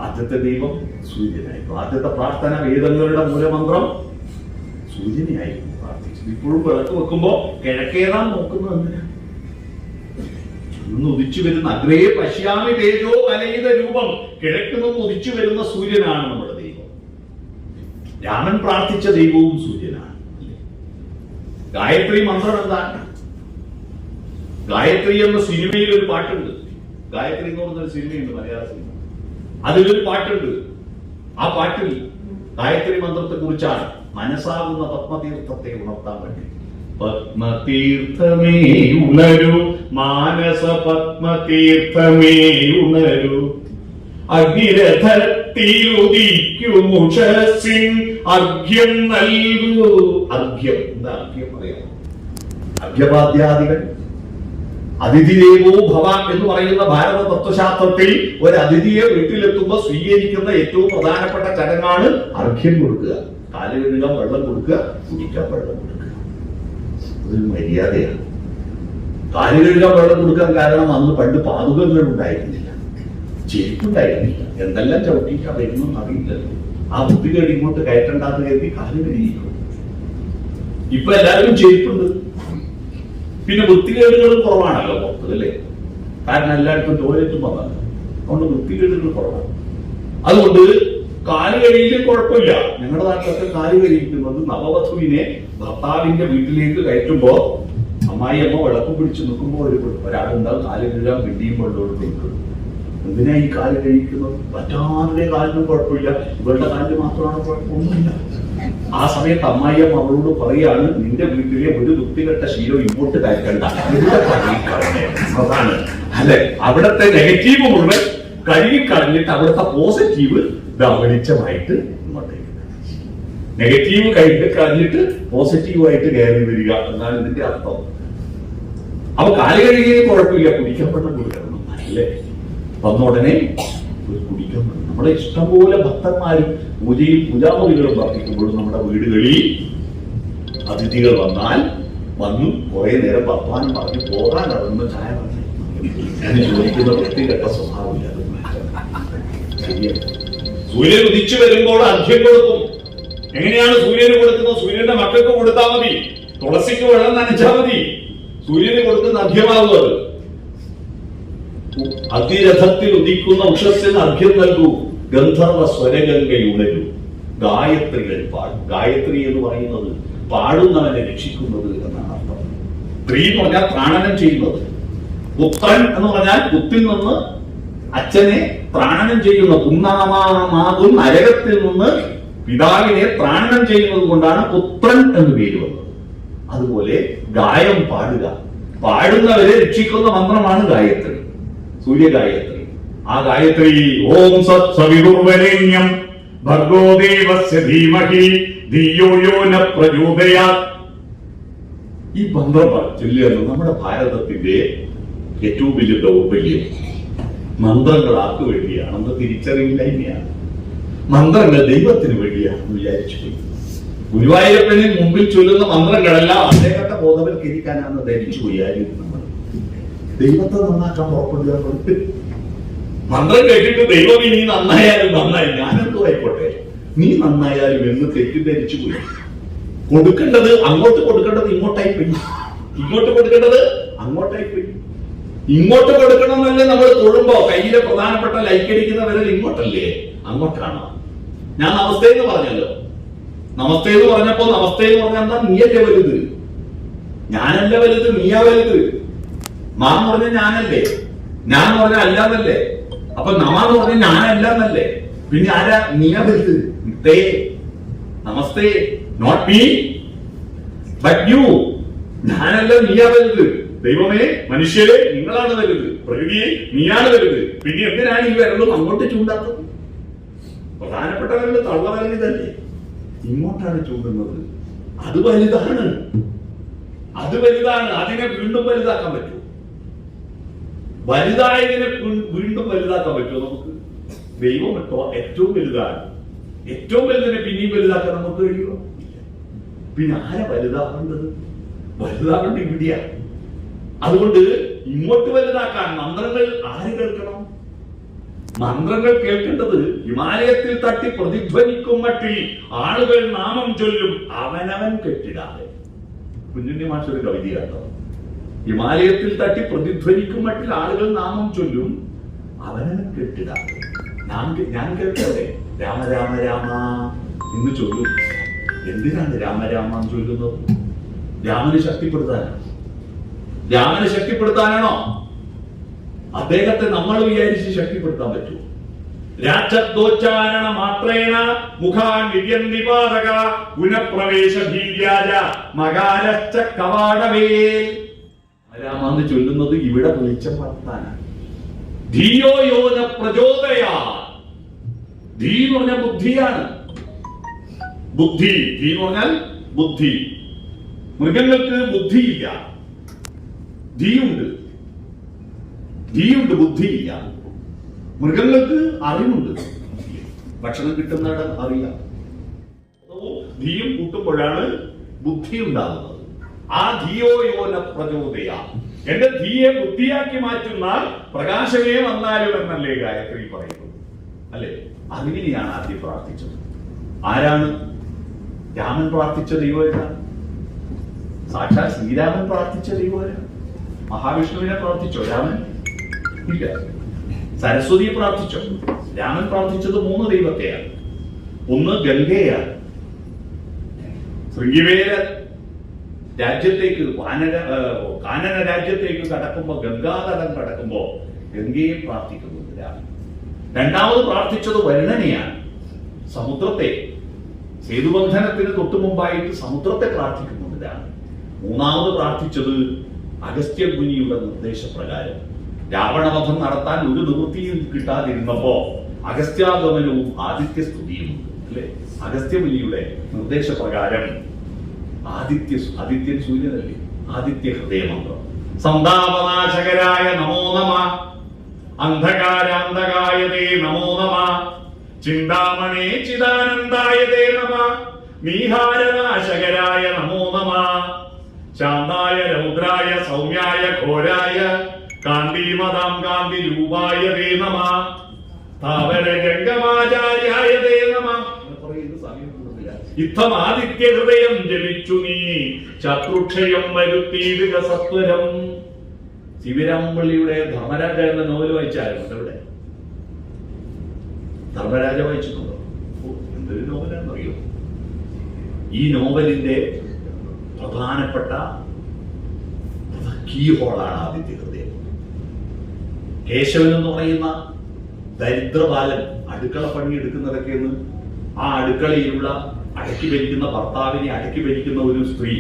ആദ്യത്തെ ദൈവം സൂര്യനായിരുന്നു. ആദ്യത്തെ പ്രാർത്ഥന, വേദങ്ങളുടെ മൂലമന്ത്രം സൂര്യനെയായിരുന്നു പ്രാർത്ഥിച്ചത്. ഇപ്പോഴും വിളക്ക് വെക്കുമ്പോ കിഴക്കേതാൻ നോക്കുന്നത് എന്തിനാ? ഉദിച്ചു വരുന്ന അഗ്രേ പശ്യാമി തേജോ കലയിത രൂപം, കിഴക്ക് നിന്ന് ഉദിച്ചു വരുന്ന സൂര്യനാണ് നമ്മുടെ ദൈവം. രാമൻ പ്രാർത്ഥിച്ച ദൈവവും സൂര്യനാണ്. ഗായത്രി മന്ത്രം എന്താണ്? ഗായത്രി എന്ന സിനിമയിൽ ഒരു പാട്ടുണ്ട്. ഗായത്രി എന്ന് പറഞ്ഞൊരു സിനിമയുണ്ട്, മലയാള സിനിമ. അതിലൊരു പാട്ടുണ്ട്. ആ പാട്ടിൽ ഗായത്രി മന്ത്രത്തെ കുറിച്ചാണ്. മനസ്സാകുന്ന പത്മതീർത്ഥത്തെ ഉണർത്താൻ വേണ്ടി പത്മതീർത്ഥമേ ഉണരൂ, മാനസ പത്മതീർത്ഥമേ ഉണരൂ, അഗ്നിരഥത്തിലുദിക്കുമുഷസിൻ അർഘ്യം നൽകൂ. അർഘ്യം എന്താ? അർഘ്യം പറയാം. അർഘ്യപാദ്യാദികൾ, അതിഥിദേവോ ഭവ എന്ന് പറയുന്ന ഭാരത തത്വശാസ്ത്രത്തിൽ ഒരു അതിഥിയെ വീട്ടിലെത്തുമ്പോൾ സ്വീകരിക്കുന്ന ഏറ്റവും പ്രധാനപ്പെട്ട ചടങ്ങാണ് അർഘ്യം കൊടുക്കുക. കാല് കഴുകാൻ വെള്ളം കൊടുക്കുക, കുടിക്കാൻ വെള്ളം കൊടുക്കുക. അതൊരു മര്യാദയാണ്. കാല് കഴുകാൻ വെള്ളം കൊടുക്കാൻ കാരണം അന്ന് പണ്ട് പാതുകങ്ങൾ ഉണ്ടായിരുന്നില്ല, ചെരുപ്പുണ്ടായിരുന്നില്ല. എന്തെല്ലാം ചവിട്ടിക്കാൻ വരുന്നു അറിയില്ലല്ലോ. ആ ബുദ്ധികൾ ഇങ്ങോട്ട് കയറ്റണ്ടാന്ന് കരുതി കാല് കഴുകിയിരിക്കും. ഇപ്പൊ എല്ലാവരും ചെരുപ്പുണ്ട്. പിന്നെ വൃത്തികേടുകളും കുറവാണല്ലോ പുറത്ത്, അല്ലേ? കാരണം എല്ലായിടത്തും ടോയ്ലറ്റും വന്നത്, അതുകൊണ്ട് വൃത്തികേടുകൾ കുറവാണ്. അതുകൊണ്ട് കാല് കഴിയിലും കുഴപ്പമില്ല. ഞങ്ങളുടെ നാട്ടിലൊക്കെ കാല് കഴിക്കുന്നത് നവവധുവിനെ ഭർത്താവിന്റെ വീട്ടിലേക്ക് കയറ്റുമ്പോ അമ്മായിയമ്മ വിളക്ക് പിടിച്ച് നിൽക്കുമ്പോ ഒരാളുണ്ടാവും കാല് കഴുകാൻ പിണ്ടിയും കൊണ്ടോട് നിൽക്കുന്നത്. എന്തിനാ ഈ കാല് കഴിക്കുന്നത്? മറ്റാരുടെ കാലിനും കുഴപ്പമില്ല, ഇവരുടെ കാലിന് മാത്രമാണ് കുഴപ്പമൊന്നുമില്ല. ആ സമയത്ത് അമ്മായിയമ്മ അവളോട് പറയാണ്, നിന്റെ വീട്ടിലെ ഒരു വൃത്തികെട്ട ശീലം ഇങ്ങോട്ട് കയറ്റണ്ട, അതാണ് അല്ലെ? അവിടത്തെ നെഗറ്റീവ് മുഴുവൻ കഴുകിക്കളഞ്ഞിട്ട് അവിടുത്തെ പോസിറ്റീവ് വെളിച്ചമായിട്ട് ഇങ്ങോട്ടേക്ക്, നെഗറ്റീവ് കളഞ്ഞിട്ട് പോസിറ്റീവായിട്ട് കയറി വരിക എന്നാണ് ഇതിന്റെ അർത്ഥം. അപ്പൊ കാല് കഴുകിയതിന് കുഴപ്പമില്ല, കുടിക്കപ്പെടണം കൊടുക്കണം അല്ലേ? വന്ന ഉടനെ കുടിക്കണം. നമ്മുടെ ഇഷ്ടംപോലെ ഭക്തന്മാരും പൂജയും പൂജാമുറികളും വർദ്ധിക്കുമ്പോഴും നമ്മുടെ വീടുകളിൽ അതിഥികൾ വന്നു കുറെ നേരം വർത്തമാനം പറഞ്ഞ് പോകാൻ ഇറങ്ങുന്ന ചായ പറഞ്ഞു ചോദിക്കുന്ന വൃത്തികെട്ട സ്വഭാവമില്ല. സൂര്യൻ ഉദിച്ചു വരുമ്പോൾ അർഘ്യം കൊടുക്കും. എങ്ങനെയാണ് സൂര്യന് കൊടുക്കുന്നത്? സൂര്യന്റെ മക്കൾക്ക് കൊടുത്താൽ മതി, തുളസിക്ക് വെള്ളം നനച്ചാൽ മതി, സൂര്യന് കൊടുക്കുന്ന അർഘ്യമാകും അത്. അതിരഥത്തിൽ ഉദിക്കുന്ന ഉഷസ്സിന് അർഘ്യം നൽകൂ, ഗന്ധർവ സ്വരഗംഗയുണരൂ, ഗായത്രികൾ പാടും. ഗായത്രി എന്ന് പറയുന്നത് പാടുന്നവനെ രക്ഷിക്കുന്നത് എന്നാണ് അർത്ഥം. സ്ത്രീ എന്ന് പറഞ്ഞാൽ ത്രാണനം ചെയ്യുന്നത്, പുത്രൻ എന്ന് പറഞ്ഞാൽ പുത്തിൽ നിന്ന് അച്ഛനെ ത്രാണനം ചെയ്യുന്ന, പുന്നാമാകും നരകത്തിൽ നിന്ന് പിതാവിനെ ത്രാണനം ചെയ്യുന്നത് കൊണ്ടാണ് പുത്രൻ എന്ന് പേര് വന്നത്. അതുപോലെ ഗായം പാടുക, പാടുന്നവരെ രക്ഷിക്കുന്ന മന്ത്രമാണ് ഗായത്രി, സൂര്യഗായത്രി. ആ ഗായത്രി ഓം സത് സവിതുർവരേണ്യം ഭർഗോ ദേവസ്യ ധീമഹി ധിയോ യോ ന പ്രചോദയാത്. ഈ മന്ത്രം ചൊല്ലുന്നത് നമ്മുടെ ഭാരതത്തിന്റെ ഏറ്റവും വലിയ ദൗർബല്യം. മന്ത്രങ്ങൾ ആർക്ക് വേണ്ടിയാണെന്ന് തിരിച്ചറിയില്ലായ്മയാണ്. മന്ത്രങ്ങൾ ദൈവത്തിന് വേണ്ടിയാണെന്ന് വിചാരിച്ചു പോയി. ഗുരുവായൂരപ്പന് മുമ്പിൽ ചൊല്ലുന്ന മന്ത്രങ്ങളെല്ലാം അദ്ദേഹത്തെ ബോധവൽക്കരിക്കാനാണെന്ന് ധരിച്ചു പോയി. ആരും നമ്മൾ ദൈവത്തെ നന്നാക്കാൻ പുറപ്പെടുക. മന്ത്രം കേട്ടിട്ട് ദൈവം നീ നന്നായാലും നന്നായി, ഞാനെന്തോ ആയിക്കോട്ടെ, നീ നന്നായാലും എന്ന് തെറ്റിദ്ധരിച്ചു പോയി. കൊടുക്കേണ്ടത് അങ്ങോട്ട് കൊടുക്കേണ്ടത് ഇങ്ങോട്ടായി പോയി, ഇങ്ങോട്ട് കൊടുക്കേണ്ടത് അങ്ങോട്ടായി പോയി. ഇങ്ങോട്ട് കൊടുക്കണമെന്നല്ലേ നമ്മൾ തൊഴുമ്പോ കയ്യിലെ പ്രധാനപ്പെട്ട ലൈക്കടിക്കുന്ന വിരൽ ഇങ്ങോട്ടല്ലേ, അങ്ങോട്ടാണോ? ഞാൻ നമസ്തേ എന്ന് പറഞ്ഞല്ലോ. നമസ്തേ എന്ന് പറഞ്ഞപ്പോ നമസ്തേ എന്ന് പറഞ്ഞാൽ എന്താ? നീയല്ലേ വലുത്, ഞാനല്ല വലുത്, നീയാ വലുത്. മാം പറഞ്ഞ ഞാനല്ലേ, ഞാൻ പറഞ്ഞ അല്ലാന്നല്ലേ. അപ്പൊ നമാന്ന് പറഞ്ഞ ഞാനല്ലാന്നല്ലേ. പിന്നെ ആരാ? നീയാ വലുത്. നമസ്തേ, നോട്ട് മീ ബട്ട് യു. ഞാനല്ല, നീയാ വലുത്. ദൈവമേ, മനുഷ്യരെ നിങ്ങളാണ് വലുത്, പ്രകൃതിയെ നീയാണ് വലുത്. പിന്നെ എന്തിനാണ് ഈ വിരലും അങ്ങോട്ട് ചൂണ്ടാത്തത്? പ്രധാനപ്പെട്ട വിരല് തള്ളവരൽ ഇതല്ലേ, ഇങ്ങോട്ടാണ് ചൂണ്ടുന്നത്. അത് വലുതാണ്, അത് വലുതാണ്. അതിനെ വീണ്ടും വലുതാക്കാൻ പറ്റുമോ? വലുതായതിനെ വീണ്ടും വലുതാക്കാൻ പറ്റുമോ നമുക്ക്? ദൈവം ഏറ്റവും വലുതാണ്, ഏറ്റവും വലുതിനെ പിന്നെയും വലുതാക്കാൻ നമുക്ക് കഴിയുമോ? പിന്നെ ആരെ വലുതാക്കേണ്ടത്? വലുതാക്കേണ്ട ഇവിടെയാണ്. അതുകൊണ്ട് ഇങ്ങോട്ട് വലുതാക്കാൻ മന്ത്രങ്ങൾ ആര് കേൾക്കണം? മന്ത്രങ്ങൾ കേൾക്കേണ്ടത് ഹിമാലയത്തിൽ തട്ടി പ്രതിധ്വനിക്കും മട്ടിൽ ആളുകൾ നാമം ചൊല്ലും അവനവൻ കെട്ടിടാതെ. കുഞ്ഞുണ്ണി മാഷൊരു കവിതയാട്ടോ. ഹിമാലയത്തിൽ തട്ടി പ്രതിധ്വനിക്കും മട്ടിൽ ആളുകൾ നാമം ചൊല്ലും അവനവൻ കെട്ടിടാതെ. ഞാൻ കേൾക്കട്ടെ രാമ രാമ രാമ എന്ന് ചൊല്ലും. എന്തിനാണ് രാമ രാമ എന്ന് ചൊല്ലുന്നത്? രാമനെ ശക്തിപ്പെടുത്താനാണോ? അദ്ദേഹത്തെ നമ്മൾ വിചാരിച്ച് ശക്തിപ്പെടുത്താൻ പറ്റൂ? രാജോച്ചാരണ മാത്രേണ മുഖാൻ വിദ്യന്തിപാതക ഗുണപ്രവേശ ഭീര്യാജ മകാരശ്ച കവാടവേ. രാമാന്ന് ചൊല്ലുന്നത് ഇവിടെ വെളിച്ചം പടർത്താനാണ്. ധിയോ യോന പ്രചോദയാ. ധീ എന്ന് പറഞ്ഞാൽ ബുദ്ധിയാണ്. ബുദ്ധി, ധീ എന്ന് പറഞ്ഞാൽ ബുദ്ധി. മൃഗങ്ങൾക്ക് ബുദ്ധിയില്ല, ധീയുണ്ട്. ബുദ്ധിയില്ല. മൃഗങ്ങൾക്ക് അറിവുണ്ട്, ഭക്ഷണം കിട്ടുന്നിടം അറിയാം. ധീയും കൂട്ടുമ്പോഴാണ് ബുദ്ധി ഉണ്ടാകുന്നത്. ആ ധിയോ യോന പ്രചോദയ. എന്റെ ധീയെ ബുദ്ധിയാക്കി മാറ്റുന്ന പ്രകാശമേ വന്നാലും എന്നല്ലേ ഗായത്രി പറയുന്നത്, അല്ലെ? അതിനെയാണ് ആദ്യം പ്രാർത്ഥിച്ചത്. ആരാണ് രാമൻ പ്രാർത്ഥിച്ച ദൈവമാണ്? സാക്ഷാൽ ശ്രീരാമൻ പ്രാർത്ഥിച്ച ദൈവമാണ്. മഹാവിഷ്ണുവിനെ പ്രാർത്ഥിച്ചോ രാമൻ? ഇല്ല. സരസ്വതിയെ പ്രാർത്ഥിച്ചോ? രാമൻ പ്രാർത്ഥിച്ചത് 3 ദൈവത്തെയാണ്. ഒന്ന് ഗംഗയാണ്. ശൃംഗിവേര രാജ്യത്തേക്ക് കാനന രാജ്യത്തേക്ക് കടക്കുമ്പോ, ഗംഗാതടം കടക്കുമ്പോ ഗംഗയെ പ്രാർത്ഥിക്കുന്നുണ്ട് രാമൻ. രണ്ടാമത് പ്രാർത്ഥിച്ചത് വരുണനെയാണ്, സമുദ്രത്തെ. സേതുബന്ധനത്തിന് തൊട്ടു മുമ്പായിട്ട് സമുദ്രത്തെ പ്രാർത്ഥിക്കുന്നുണ്ട് രാമൻ. മൂന്നാമത് പ്രാർത്ഥിച്ചത് അഗസ്ത്യ മുനിയുടെ നിർദ്ദേശപ്രകാരം രാവണവധം നടത്താൻ ഒരു നിവൃത്തിയും കിട്ടാതിരുന്നപ്പോ അഗസ്ത്യാഗമനവും ആദിത്യസ്തുതിയും ഉണ്ട്, അല്ലെ? അഗസ്ത്യ മുനിയുടെ നിർദ്ദേശപ്രകാരം ആദിത്യൻ സൂര്യനല്ലേ, ആദിത്യ ഹൃദയമന്ത്രം. സന്താപനാശകരായ നമോ നമ, അന്ധകാരാന്തകായ തേ നമോ നമ, ചിന്താമണേ ചിദാനന്ദായ തേ നമ, നീഹാരനാശകരായ നമോ നമ, ശാന്തായ രൗദ്രായ സൗമ്യായ ഘോരായ കാന്തിമതാം കാന്തി രൂപായ തേ നമ, താവര ഗംഗമാചാര്യായ തേ നമ. ഇത്തമാദിത്യ ഹൃദയം ജപിച്ചു നീ ശത്രുക്ഷയം വരുത്തിയിടുക സത്വരം. ശിവരാമപള്ളിയുടെ ധർമ്മരാജ എന്ന നോവൽ വായിച്ചായിരുന്നു. ഇവിടെ ധർമ്മരാജ വായിച്ചിട്ടുണ്ടോ? എന്തൊരു നോവലാണെന്നറിയോ? ഈ നോവലിന്റെ പ്രധാനപ്പെട്ട കീ ഹോളാണ് ആദിത്യ ഹൃദയം. കേശവൻ എന്ന് പറയുന്ന ദരിദ്രബാലൻ അടുക്കള പണി എടുക്കുന്നതൊക്കെയെന്ന് ആ അടുക്കളയിലുള്ള അടക്കി ഭരിക്കുന്ന ഭർത്താവിനെ അടക്കി ഭരിക്കുന്ന ഒരു സ്ത്രീ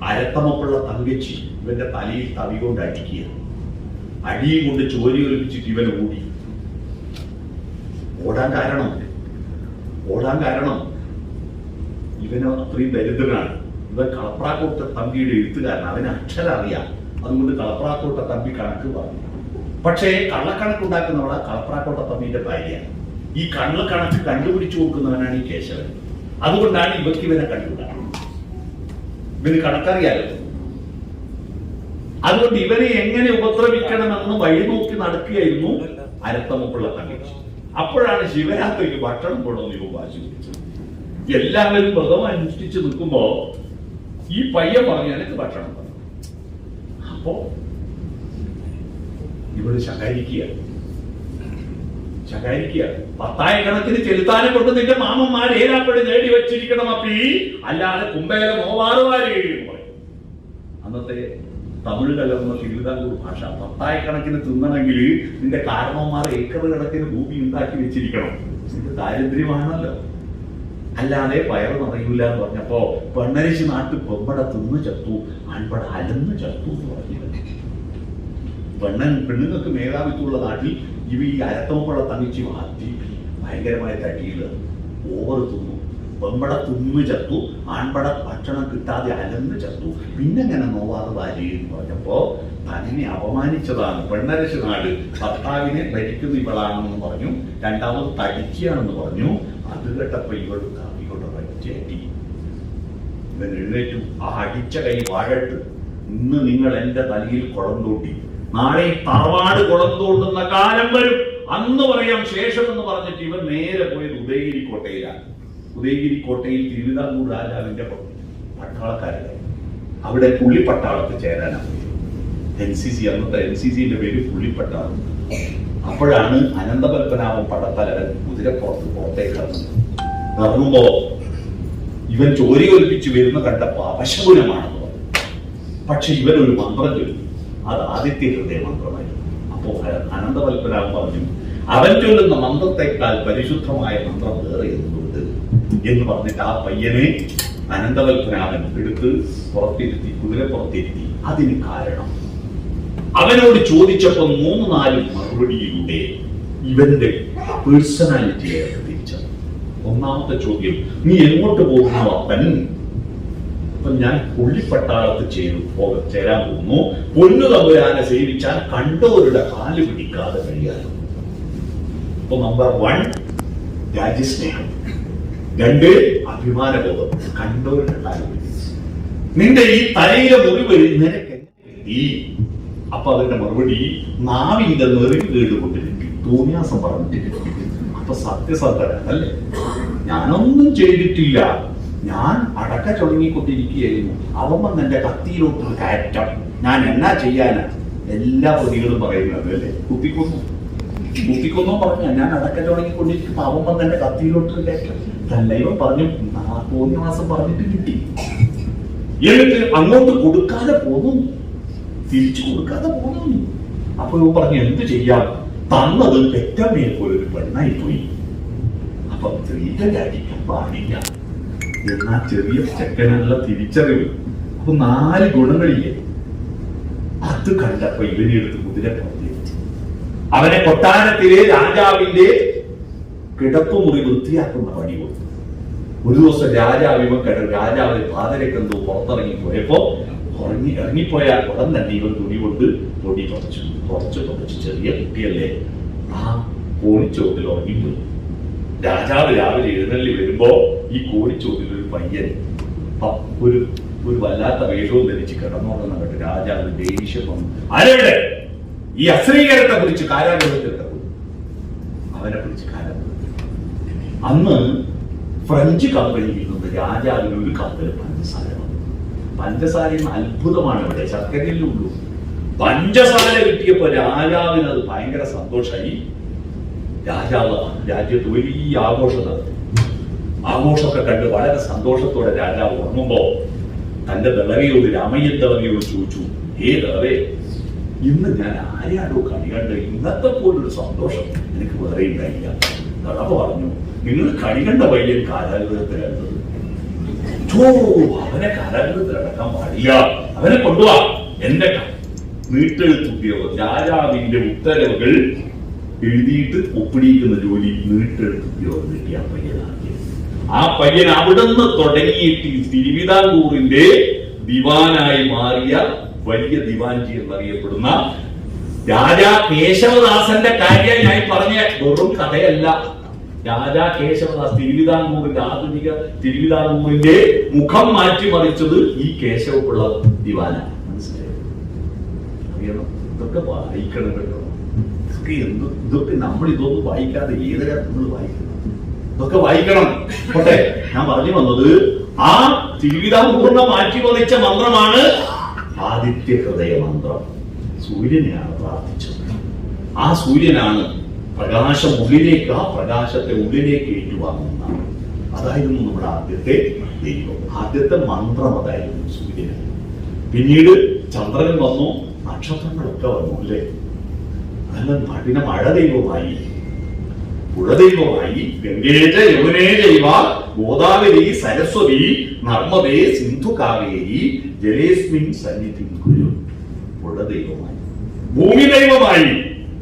അരത്തമപ്പുള്ള തങ്കച്ചി ഇവന്റെ തലയിൽ തവി കൊണ്ട് അടിക്കുക. അടിയും കൊണ്ട് ചോരി ഒലിപ്പിച്ചിട്ട് ഇവൻ ഓടാൻ കാരണം ഇവന് അത്രയും ദരിദ്രനാണ്. ഇവൻ കളപ്രാക്കോട്ട തമ്പിയുടെ എഴുത്തുകാരൻ. അവന് അക്ഷരം അറിയാം. അതുകൊണ്ട് കളപ്രാക്കോട്ട തമ്പി കണക്ക് പറഞ്ഞു. പക്ഷേ കള്ളക്കണക്കുണ്ടാക്കുന്നവളാ കളപ്രാക്കോട്ട തമ്പിയുടെ ഭാര്യയാണ്. ഈ കള്ളക്കണക്ക് കണ്ടുപിടിച്ചു കൊടുക്കുന്നവനാണ് ഈ കേശവൻ. അതുകൊണ്ടാണ് ഇവനെ കണ്ടുപിടിക്കുന്നത്. ഇവന് കണക്കറിയാലോ. അതുകൊണ്ട് ഇവനെ എങ്ങനെ ഉപദ്രവിക്കണമെന്ന് വഴി നോക്കി നടക്കുകയായിരുന്നു അരത്തമുക്കുള്ള തങ്കച്ചി. അപ്പോഴാണ് ശിവരാത്രിക്ക് ഭക്ഷണം കൊണ്ടുവന്ന് ഇവ വാശി പിടിച്ചത്. എല്ലാവരും വ്രതം അനുഷ്ഠിച്ച് നിൽക്കുമ്പോ ഈ പയ്യൻ പറഞ്ഞു എനിക്ക് ഭക്ഷണം തന്നു. അപ്പോ ഇവള് ശകാരിക്കുക. 10,000 കണക്കിന് ചെലുത്താനെ കൊണ്ട് നിന്റെ മാമന്മാർ ഏരാപ്പടി നേടി വെച്ചിരിക്കണം അപ്പീ, അല്ലാതെ കുമ്പേല നോവാറുമാര് പറയും. അന്നത്തെ തമിഴ് കലർന്ന തിരുവിതാംകൂർ ഭാഷ. 10,000 കണക്കിന് തിന്നണമെങ്കിൽ നിന്റെ കാരണവന്മാർ ഏക്കർ കണക്കിന് ഭൂമി ഉണ്ടാക്കി വെച്ചിരിക്കണം. ഇത് ദാരിദ്ര്യമാണല്ലോ, അല്ലാതെ വയറ് നിറയൂല എന്ന് പറഞ്ഞപ്പോ പെണ്ണരിശി നാട്ടിൽ പെമ്പട തിന്ന് ചത്തു, ആൺപട അലന്ന് ചത്തു എന്ന് പറഞ്ഞത്. പെണ്ണുങ്ങൾക്ക് മേധാവിത്വമുള്ള നാട്ടിൽ ഇവ ഈ അരത്തമുള്ള തങ്ങിച്ച് മാറ്റി ഭയങ്കരമായ തടിയിൽ ഓവർ തിന്നു. പെമ്പട തിന്ന് ചത്തു, ആൺപട ഭക്ഷണം കിട്ടാതെ അലന്ന് ചത്തു. പിന്നെങ്ങനെ നോവാതെ ഭാര്യ എന്ന് പറഞ്ഞപ്പോ തന്നെ അപമാനിച്ചതാണ്. പെണ്ണരശ് നാട് ഭർത്താവിനെ ഭരിക്കുന്ന ഇവളാണെന്ന് പറഞ്ഞു. രണ്ടാമത് തടിക്കുകയാണെന്ന് പറഞ്ഞു. അത് കേട്ടപ്പോ ഇവൾ കാവികൊണ്ട് പറ്റേറ്റി. ഇവൻ എഴുന്നേറ്റു. ആ അടിച്ച കൈ വാഴട്ട്. ഇന്ന് നിങ്ങൾ എന്റെ തലയിൽ കുളം തോട്ടി, നാളെ തറവാട് കുളം തോണ്ടുന്ന കാലം വരും. അന്ന് പറയാം ശേഷം എന്ന് പറഞ്ഞിട്ട് ഇവർ നേരെ പോയത് ഉദയഗിരി കോട്ടയിലാണ്. ഉദയഗിരി കോട്ടയിൽ തിരുവിതാംകൂർ രാജാവിന്റെ പട്ടാളക്കാരുടെ അവിടെ പുള്ളിപ്പട്ടാളത്തിൽ ചേരാനാണ്. NCC, അന്നത്തെ NCCന്റെ പേര് പുള്ളിപ്പട്ടാളം. അപ്പോഴാണ് അനന്തപത്മനാഭൻ പടത്തലവൻ കുതിരപ്പുറത്ത് പുറത്തേക്ക് ഇറങ്ങുമ്പോ ഇവൻ ചോരി ഒലിപ്പിച്ച് വരുന്ന കണ്ടപ്പോ അപശകുനമാണെന്ന് പറഞ്ഞു. പക്ഷെ ഇവനൊരു മന്ത്രം ചൊല്ലി, അത് ആദിത്യ ഹൃദയ മന്ത്രമായിരുന്നു. അപ്പോ അനന്തപത്മനാഭൻ പറഞ്ഞു, അവൻ ചൊല്ലുന്ന മന്ത്രത്തെക്കാൾ പരിശുദ്ധമായ മന്ത്രം വേറെ എന്തുണ്ട് എന്ന് പറഞ്ഞിട്ട് ആ പയ്യനെ അനന്തപത്മനാഭൻ എടുത്ത് പുറത്തിരുത്തി, കുതിരപ്പുറത്തിരുത്തി. അതിന് കാരണം അവനോട് ചോദിച്ചപ്പോ 3-4 മറുപടിയിലൂടെ ഇവന്റെ പേഴ്സണാലിറ്റിയെ തിരിച്ചത്. ഒന്നാമത്തെ ചോദ്യം, നീ എങ്ങോട്ട് പോകുന്നു അപ്പൻ? അപ്പൊ ഞാൻ പുള്ളിപ്പട്ടാളത്ത് ചേരാൻ പോകുന്നു. പൊന്നു തമ്പുരാനെ സേവിച്ചാൽ കണ്ടവരുടെ കാല് പിടിക്കാതെ കഴിയാനും. അപ്പൊ നമ്പർ 1 രാജ്യസ്നേഹം, 2 അഭിമാനബോധം, കണ്ടവരുടെ കാല് പിടിച്ചു. നിന്റെ ഈ തലയിലെ മുറിവ് നിനക്ക് ഈ അപ്പൊ അതിന്റെ മറുപടി നാവിന്റെ നെറിവ് കേടുകൊണ്ട് കിട്ടി, തോന്നിയാസം പറഞ്ഞിട്ട് കിട്ടി. അപ്പൊ സത്യസന്ധനല്ലേ, ഞാനൊന്നും ചെയ്തിട്ടില്ല, ഞാൻ അടക്ക ചുടങ്ങിക്കൊണ്ടിരിക്കുകയായിരുന്നു. അവൻ വന്ന് എന്റെ കത്തിയിലോട്ടൊരു കയറ്റം, ഞാൻ എന്നാ ചെയ്യാനാ? എല്ലാ പ്രതികളും പറയുന്നത് അല്ലേ, കുത്തിക്കൊന്നോ പറഞ്ഞ ഞാൻ അടക്ക ചുടങ്ങിക്കൊണ്ടിരിക്കുമ്പോ അവൻ വന്ന് എന്റെ കത്തിയിലോട്ടൊരു കയറ്റം. തന്നെ ഇവൻ പറഞ്ഞു തോന്നിയാസം പറഞ്ഞിട്ട് കിട്ടി. എന്നിട്ട് അങ്ങോട്ട് കൊടുക്കാതെ പോന്നു, തിരിച്ചു കൊടുക്കാതെ പോകുന്നു. അപ്പൊ ഇവൻ പറഞ്ഞു എന്ത് ചെയ്യാം, തന്നത് പെറ്റമ്മയെ പോലെ ഒരു പെണ്ണായി പോയി. അപ്പൊ സ്ത്രീകൾ അടിക്കാൻ പാടില്ല എന്നാ ചെറിയ ചെക്കനുള്ള തിരിച്ചറിവ്. അപ്പൊ 4 ഗുണങ്ങളില്ലേ, അത് കണ്ടപ്പോ ഇവനെടുത്ത് കുതിര പുറത്തേക്ക് അവനെ കൊട്ടാരത്തിലെ രാജാവിന്റെ കിടപ്പുമുറി വൃത്തിയാക്കുന്ന പണി കൊടുത്തു. ഒരു ദിവസം രാജാവിന് പാതരക്കെന്തോ പുറത്തിറങ്ങി പോയപ്പോ ഇറങ്ങിപ്പോയാൽ ഉടൻ തന്നെ ഇവർ തുണി കൊണ്ട് പൊടി തുടച്ച് ചെറിയ കുട്ടിയല്ലേ ആ കോണിച്ചോട്ടിൽ ഉറങ്ങിപ്പോയി. രാജാവ് രാവിലെ എഴുന്നള്ളി വരുമ്പോ ഈ കോണിച്ചോട്ടിൽ ഒരു പയ്യൻ ഒരു വല്ലാത്ത വേഷവും ധരിച്ച് കിടന്നോണ്ടെന്ന് കേട്ട് രാജാവ് ദേഷ്യം വന്നു. ആരെവിടെ ഈ അശ്രീകരത്തെ കുറിച്ച് കാരാഗൃഹത്തിൽ കിടക്കും, അവനെ കുറിച്ച് കാരാഗൃഹത്തിൽ. അന്ന് ഫ്രഞ്ച് കമ്പനിയിൽ നിന്ന് രാജാവിന് ഒരു കപ്പൽ പഞ്ചസാര വന്നു. പഞ്ചസാരയിൽ അത്ഭുതമാണ് ഇവിടെ, ശർക്കരയിലുള്ളൂ. പഞ്ചസാര കിട്ടിയപ്പോ രാജാവിന് അത് ഭയങ്കര സന്തോഷമായി. രാജാവ് രാജ്യത്ത് വലിയ ആഘോഷം നടത്തി. ആഘോഷമൊക്കെ കണ്ട് വളരെ സന്തോഷത്തോടെ രാജാവ് ഉറങ്ങുമ്പോ തന്റെ ദളവയോട്, രാമയ്യൻ ദളവയോട് ചോദിച്ചു, ദളവേ, ഇന്ന് ഞാൻ ആരെയാണോ കണി കണ്ട് ഇന്നത്തെ പോലൊരു സന്തോഷം എനിക്ക് വേറെ ഉണ്ടായില്ല. ദളവ പറഞ്ഞു, നിങ്ങൾ കണി കണ്ട പയ്യൻ കാരാഗൃഹത്തിലായിരുന്നത്. അവനെ കാരാഗൃഹത്തിൽ അടക്കാൻ പാടില്ല, അവനെ കൊണ്ടുപോവാ. എന്റെ നീട്ടെഴുത്ത് ഉദ്യോഗം, രാജാവിന്റെ ഉത്തരവുകൾ എഴുതിയിട്ട് ഒപ്പിടിക്കുന്ന ജോലി നീട്ടെഴുത്ത് ഉദ്യോഗം കിട്ടിയ പയ്യനാക്കിയത്. ആ പയ്യൻ അവിടുന്ന് തുടങ്ങിയിട്ട് തിരുവിതാംകൂറിന്റെ ദിവാനായി മാറിയ വലിയ ദിവാൻജി എന്നറിയപ്പെടുന്ന രാജാ കേശവദാസന്റെ കാര്യം ഞാൻ പറഞ്ഞ വെറും കഥയല്ല. രാജാ കേശവദാസ് തിരുവിതാംകൂറിന്റെ ആധുനിക തിരുവിതാംകൂറിന്റെ മുഖം മാറ്റിമറിച്ചത് ഈ കേശവപിള്ള ദിവാനാണ്. മനസ്സിലായോ? അറിയണം, ഇതൊക്കെ വായിക്കണം കേട്ടോ. ഇതൊക്കെ നമ്മൾ ഇതൊന്നും വായിക്കാതെ ഏതൊക്കെ നമ്മൾ വായിക്കണം, ഇതൊക്കെ വായിക്കണം. പോട്ടെ, ഞാൻ പറഞ്ഞു വന്നത് ആ തിരുവിതാംകൂറിനെ മാറ്റിമറിച്ച മന്ത്രമാണ് ആദിത്യ ഹൃദയ മന്ത്രം. സൂര്യനെയാണ് പ്രാർത്ഥിച്ചത്. ആ സൂര്യനാണ് പ്രകാശം ഉള്ളിലേക്ക്, ആ പ്രകാശത്തെ ഉള്ളിലേക്ക് ഏറ്റുവാങ്ങുന്നതാണ്. അതായിരുന്നു നമ്മുടെ ആദ്യത്തെ ദൈവം, ആദ്യത്തെ മന്ത്രം അതായിരുന്നു സൂര്യൻ. പിന്നീട് ചന്ദ്രൻ വന്നു, നക്ഷത്രങ്ങളൊക്കെ വന്നു അല്ലേ. അതെല്ലാം പിന്നെ മഴ ദൈവമായി, പുഴ ദൈവമായി. ഗംഗേജ യമുനേ ജൈവ ഗോദാവരി സരസ്വതി നർമ്മദേ സിന്ധു കാവേരി ജലേസ്മിൻ സന്നിധിം കുരു. പുഴ ദൈവമായി. ഭൂമി ദൈവമായി.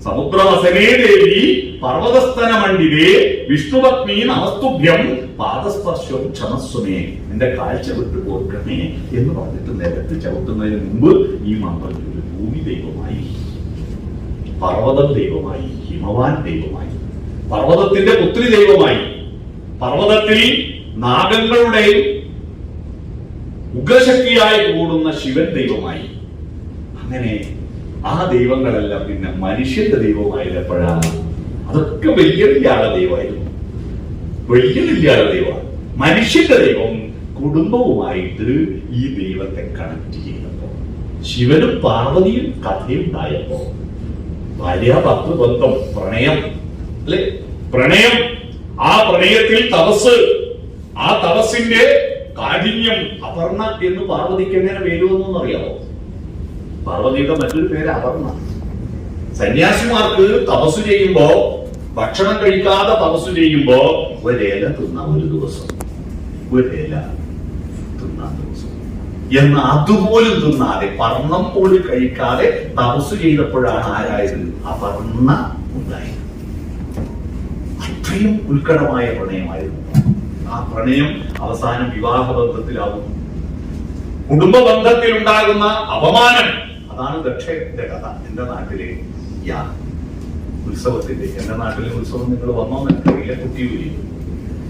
സമുദ്രവസനേ ദേവി പർവതസ്ഥന മണ്ഡിതേ വിഷ്ണുപത്നി നമസ്തുഭ്യം പാദസ്പർശം ക്ഷമസ്വമേ. എന്റെ കാഴ്ച വിട്ടു പോർക്കണേ എന്ന് പറഞ്ഞിട്ട് നിലത്ത് ചവിട്ടുന്നതിന് മുമ്പ് ഈ മന്ത്രം ചൊല്ലി. ഭൂമി ദൈവമായി, പർവ്വതം ദൈവമായി, ഹിമവാൻ ദൈവമായി, പർവ്വതത്തിന്റെ പുത്രി ദൈവമായി, പർവ്വതത്തിൽ നാഗങ്ങളുടെ ഉഗ്രശക്തിയായി കൂടുന്ന ശിവൻ ദൈവമായി. അങ്ങനെ ആ ദൈവങ്ങളെല്ലാം പിന്നെ മനുഷ്യന്റെ ദൈവമായത് എപ്പോഴാണ്? അതൊക്കെ വലിയ ദൈവമായിരുന്നു. വലിയ ദൈവമാണ്. മനുഷ്യന്റെ ദൈവം കുടുംബവുമായിട്ട് ഈ ദൈവത്തെ കണക്ട് ചെയ്യുന്നപ്പോ, ശിവനും പാർവതിയും കഥയുണ്ടായപ്പോ, ഭാര്യ ഭർത്തൃ ബന്ധം, പ്രണയം അല്ലെ, പ്രണയം, ആ പ്രണയത്തിൽ തപസ്, ആ തപസ്സിന്റെ കാഠിന്യം. അപർണ എന്ന് പാർവതിക്ക് എങ്ങനെ പേരുവെന്നൊന്നും അറിയാമോ? പാർവതിയുടെ മറ്റൊരു പേര് അപർണ. സന്യാസിമാർക്ക് തപസ് ചെയ്യുമ്പോ, ഭക്ഷണം കഴിക്കാതെ തപസ് ചെയ്യുമ്പോ ഒരേല തിന്നാം ഒരു ദിവസം, ഒരേല തിന്നാം ദിവസം എന്ന് അതുപോലും തിന്നാതെ, പർണം പോലും കഴിക്കാതെ തപസ് ചെയ്തപ്പോഴാണ് ആരായത്? അപർണ ഉണ്ടായത്. അത്രയും ഉത്കടമായ പ്രണയമായിരുന്നു. ആ പ്രണയം അവസാനം വിവാഹബന്ധത്തിലാവുന്നു. കുടുംബ ബന്ധത്തിൽ ഉണ്ടാകുന്ന അപമാനം, അതാണ് ദക്ഷന്റെ കഥ. എന്റെ നാട്ടിലെ ഉത്സവത്തിന്റെ, എന്റെ നാട്ടിലെ ഉത്സവം നിങ്ങൾ വന്നോ എനിക്കറിയില്ല,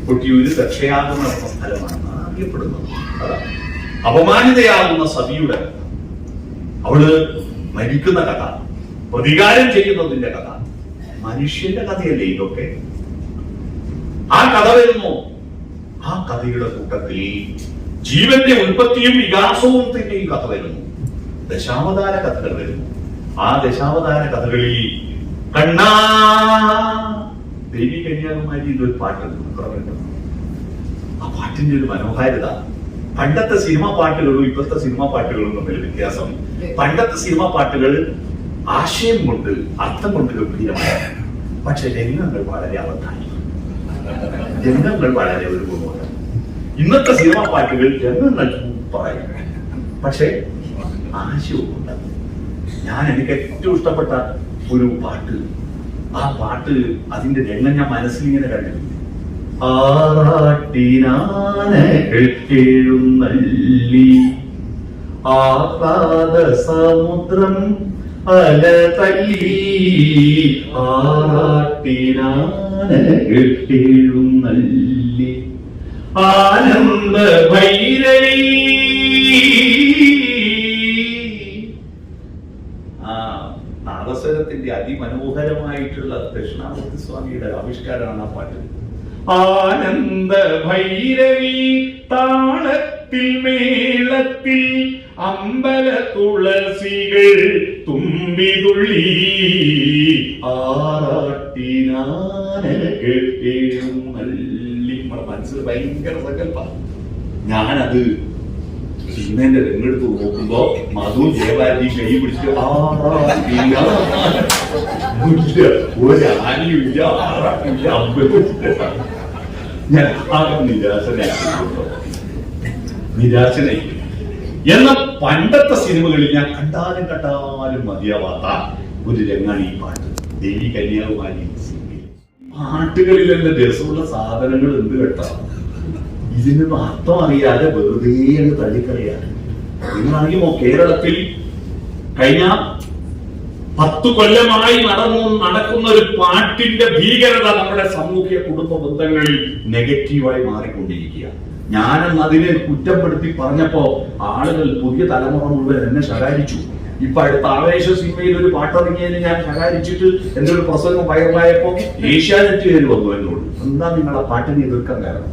കൊട്ടിയൂര് ദക്ഷയാഗം നടന്ന സ്ഥലമാണെന്നാണ് അറിയപ്പെടുന്നത്. അതാണ് അപമാനിതയാകുന്ന സതിയുടെ കഥ, അവള് മരിക്കുന്ന കഥ, പ്രതികാരം ചെയ്യുന്നതിന്റെ കഥ. മനുഷ്യന്റെ കഥയല്ലേ ഇതൊക്കെ? ആ കഥ വരുന്നു. ആ കഥയുടെ കൂട്ടത്തിൽ ജീവന്റെ ഉൽപ്പത്തിയും വികാസവും തന്നെയും കഥ വരുന്നു. ദശാവതാര കഥകൾ വരുന്നു. ആ ദശാവതാര കഥകളിൽ കണ്ണാ ദേവി കന്യാകുമാരി എന്നൊരു പാട്ടുണ്ട്. ആ പാട്ടിന്റെ ഒരു മനോഹാരിത, പണ്ടത്തെ സിനിമാ പാട്ടുകളും ഇപ്പോഴത്തെ സിനിമാ പാട്ടുകളും തമ്മിൽ വ്യത്യാസം. പണ്ടത്തെ സിനിമാ പാട്ടുകൾ ആശയം കൊണ്ട്, അർത്ഥം കൊണ്ട് ഗംഭീരമാണ്. പക്ഷെ രംഗങ്ങൾ വളരെ അവധാനം, രംഗങ്ങൾ വളരെ ഒരു ഗുണമാണ്. ഇന്നത്തെ സിനിമാ പാട്ടുകൾ രംഗങ്ങൾ പറയും, പക്ഷെ ആശയവും ഉണ്ട്. എനിക്ക് ഏറ്റവും ഇഷ്ടപ്പെട്ട ഒരു പാട്ട്, ആ പാട്ട് അതിന്റെ രംഗം ഞാൻ മനസ്സിൽ ഇങ്ങനെ കണ്ടിട്ടുണ്ട്. എഴുന്നള്ളി ആഹ്ലാദ സമുദ്രം അല തല്ലി, എഴുന്നള്ളി ആനന്ദ ഭൈരവി. നാദസ്വരത്തിന്റെ അതിമനോഹരമായിട്ടുള്ള ദക്ഷിണാമൂർത്തി സ്വാമിയുടെ ആവിഷ്കാരമാണ് ആ പാട്ട്. ആനന്ദ ഭൈരവി താളത്തിൽ മേളത്തിൽ അമ്പല തുളസികൾ തുമ്പിതുള്ളി, ആറാട്ടിനാനെഴുന്നള്ളി. നമ്മുടെ മനസ്സിൽ ഭയങ്കര സങ്കല്പ. ഞാനത് സിനിമേന്റെ രംഗെടുത്ത് നോക്കുമ്പോ മധു ജയഭാരതി കൈ പിടിച്ച് ഒരു ആനയുമില്ല, ആറാട്ടില്ല, അമ്പലമില്ല. ഞാൻ ആകെ നിരാശനായി. എന്ന പണ്ടത്തെ സിനിമകളിൽ ഞാൻ കണ്ടാലും മതിയാവാത്ത ഒരു രംഗാണ് ഈ പാട്ട്. ദേവി കന്യാകുമാരി പാട്ടുകളിൽ എന്റെ രസമുള്ള സാധനങ്ങൾ എന്ത് കേട്ടാ, ഇതിനൊന്നും അർത്ഥം അറിയാതെ വെറുതെ അങ്ങ് തള്ളിക്കളയാണ്. നിങ്ങളറിയുമോ, കേരളത്തിൽ കഴിഞ്ഞ 10 കൊല്ലമായി നടക്കുന്ന ഒരു പാട്ടിന്റെ ഭീകരത നമ്മുടെ സാമൂഹ്യ കുടുംബ ബന്ധങ്ങളിൽ നെഗറ്റീവായി മാറിക്കൊണ്ടിരിക്കുക. ഞാനെന്ന് അതിനെ കുറ്റപ്പെടുത്തി പറഞ്ഞപ്പോ ആളുകൾ, പുതിയ തലമുറ മുഴുവൻ എന്നെ ശകാരിച്ചു. ഇപ്പൊ അടുത്ത ആവേശ സിനിമയിൽ ഒരു പാട്ടിറങ്ങിയതിന് ഞാൻ ശകാരിച്ചിട്ട് എന്റെ ഒരു പ്രസംഗം വൈറലായപ്പോ ഏഷ്യാനെറ്റുകാർ വന്നു എന്നോട്, എന്താ നിങ്ങൾ ആ പാട്ടിനെ എതിർക്കാൻ കാരണം?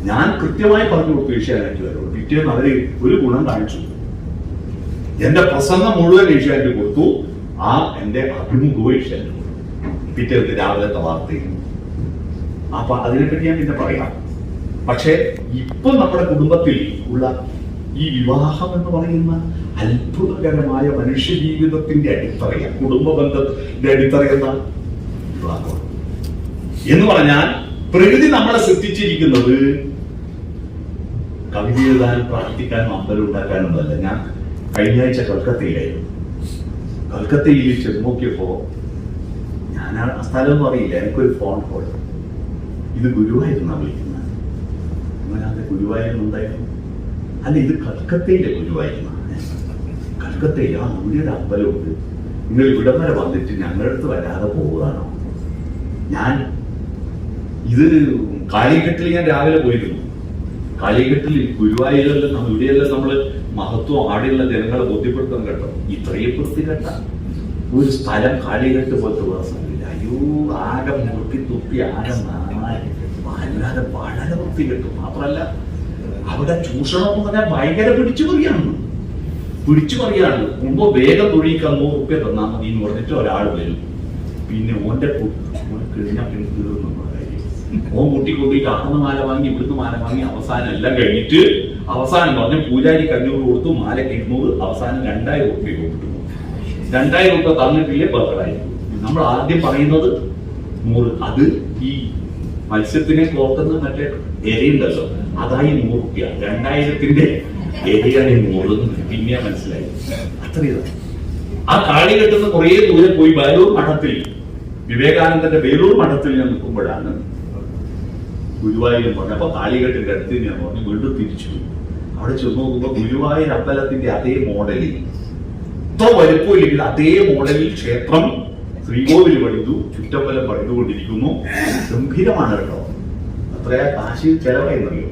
ഞാൻ കൃത്യമായി പറഞ്ഞു കൊടുത്തു ഏഷ്യാനെറ്റുകാരോട്. പിറ്റേന്ന് അവര് ഒരു ഗുണം കാണിച്ചു. എന്റെ പ്രസംഗം മുഴുവൻ ഏഷ്യാനെറ്റ് കൊടുത്തു, ആ എന്റെ അഭിമുഖവും ഏഷ്യാനെറ്റ് കൊടുത്തു. പിറ്റേന്ന് രാവിലത്തെ വാർത്തയും. അപ്പൊ അതിനെപ്പറ്റി ഞാൻ പിന്നെ പറയാം. പക്ഷെ ഇപ്പൊ നമ്മുടെ കുടുംബത്തിൽ ഉള്ള ഈ വിവാഹം എന്ന് പറയുന്ന അത്ഭുതകരമായ മനുഷ്യ ജീവിതത്തിന്റെ അടിത്തറയ, കുടുംബ ബന്ധത്തിന്റെ അടിത്തറയെന്ന വിവാഹം എന്ന് പറഞ്ഞാൽ, പ്രകൃതി നമ്മളെ സൃഷ്ടിച്ചിരിക്കുന്നത് കവിത എഴുതാനും പ്രാർത്ഥിക്കാനും അമ്പലം ഉണ്ടാക്കാനും അല്ല. ഞാൻ കഴിഞ്ഞ ആഴ്ച കൽക്കത്തയിലായിരുന്നു. കൽക്കത്തയിൽ ചെന്ന് നോക്കിയപ്പോ, ഞാൻ ആ സ്ഥലമൊന്നും അറിയില്ല, എനിക്കൊരു ഫോൺ കോൾ. ഇത് ഗുരുവായൂരുന്നാ വിളിക്കുന്നത്. അങ്ങനത്തെ ഗുരുവായൂരുണ്ടായിരുന്നു. അല്ല, ഇത് കൽക്കത്തയിലെ ഗുരുവായൂരുന്ന. കൽക്കത്തയിൽ ആ മുടിയുടെ അമ്പലമുണ്ട്. നിങ്ങൾ ഇവിടം വരെ വന്നിട്ട് ഞങ്ങളുടെ അടുത്ത് വരാതെ പോവുകയാണോ? ഞാൻ ഇത് കാലിക്കട്ടിൽ ഞാൻ രാവിലെ പോയിരുന്നു. കാലിക്കട്ടിൽ ഗുരുവായൂരെല്ലാം ഇവിടെയെല്ലാം നമ്മള് മഹത്വം ആടെയുള്ള ജനങ്ങളെ ബോധ്യപ്പെടുത്താൻ കേട്ടോ. ഇത്രയും വൃത്തികെട്ട ഒരു സ്ഥലം കാലിക്കട്ട് പോലത്തെ വേറെ സ്ഥലമില്ല. അയ്യോ ആകെ മുറുക്കി തുപ്പി ആകെ വല്ലാതെ വളരെ വൃത്തി കിട്ടും. മാത്രമല്ല അവിടെ ചൂഷണം എന്ന് പറഞ്ഞാൽ ഭയങ്കര പിടിച്ചു പറയാണ്. മുമ്പ് വേഗം തൊഴിക്ക് 100 റുപ്യ തന്നാൽ മതി എന്ന് പറഞ്ഞിട്ട് ഒരാൾ വരും. പിന്നെ ഓന്റെ കഴിഞ്ഞാൽ പിന്നെ തീർന്നുള്ള കാര്യം. ഓൻ കൂട്ടിക്കൊണ്ടിട്ട് അവിടുന്ന് മാല വാങ്ങി ഇവിടുന്ന് മാല വാങ്ങി അവസാനം എല്ലാം കഴിഞ്ഞിട്ട് അവസാനം പറഞ്ഞ് പൂജാരി 500 കൊടുത്തു, മാലയ്ക്ക് 200, അവസാനം 2000 റുപ്യ കൊടുത്തു. 2000 റുപ്യ തന്നിട്ടില്ലേ ബർക്കറായി. നമ്മൾ ആദ്യം പറയുന്നത് 100. അത് ഈ മത്സ്യത്തിനെ കോർക്കുന്ന മറ്റേ എരയുണ്ടല്ലോ, അതായി 100 റുപ്യ. 2000ന്റെ എരയാണ് 100 പിന്നെ മനസ്സിലായി. അത്രയും ആ കാളി കെട്ടുന്ന കുറെ ദൂരെ പോയി ബേലൂർ മഠത്തിൽ, വിവേകാനന്ദന്റെ ബേലൂർ മഠത്തിൽ ഞാൻ നിൽക്കുമ്പോഴാണ് ഗുരുവായൂർ പറഞ്ഞ. അപ്പൊ കാളികെട്ടിന്റെ അടുത്ത് ഞാൻ പറഞ്ഞു വീണ്ടും തിരിച്ചു. അവിടെ ചെന്ന് നോക്കുമ്പോ ഗുരുവായൂർ അമ്പലത്തിന്റെ അതേ മോഡലിൽ, ഇത്ര വലുപ്പമില്ലെങ്കിൽ അതേ മോഡലിൽ ക്ഷേത്രം ശ്രീകോവിൽ പണിതു, ചുറ്റമ്പലം പണിതുകൊണ്ടിരിക്കുന്നു. ഗംഭീരമാണ് കേട്ടോ. അത്രയാ കാശ് ചെലവായിരുന്നല്ലോ.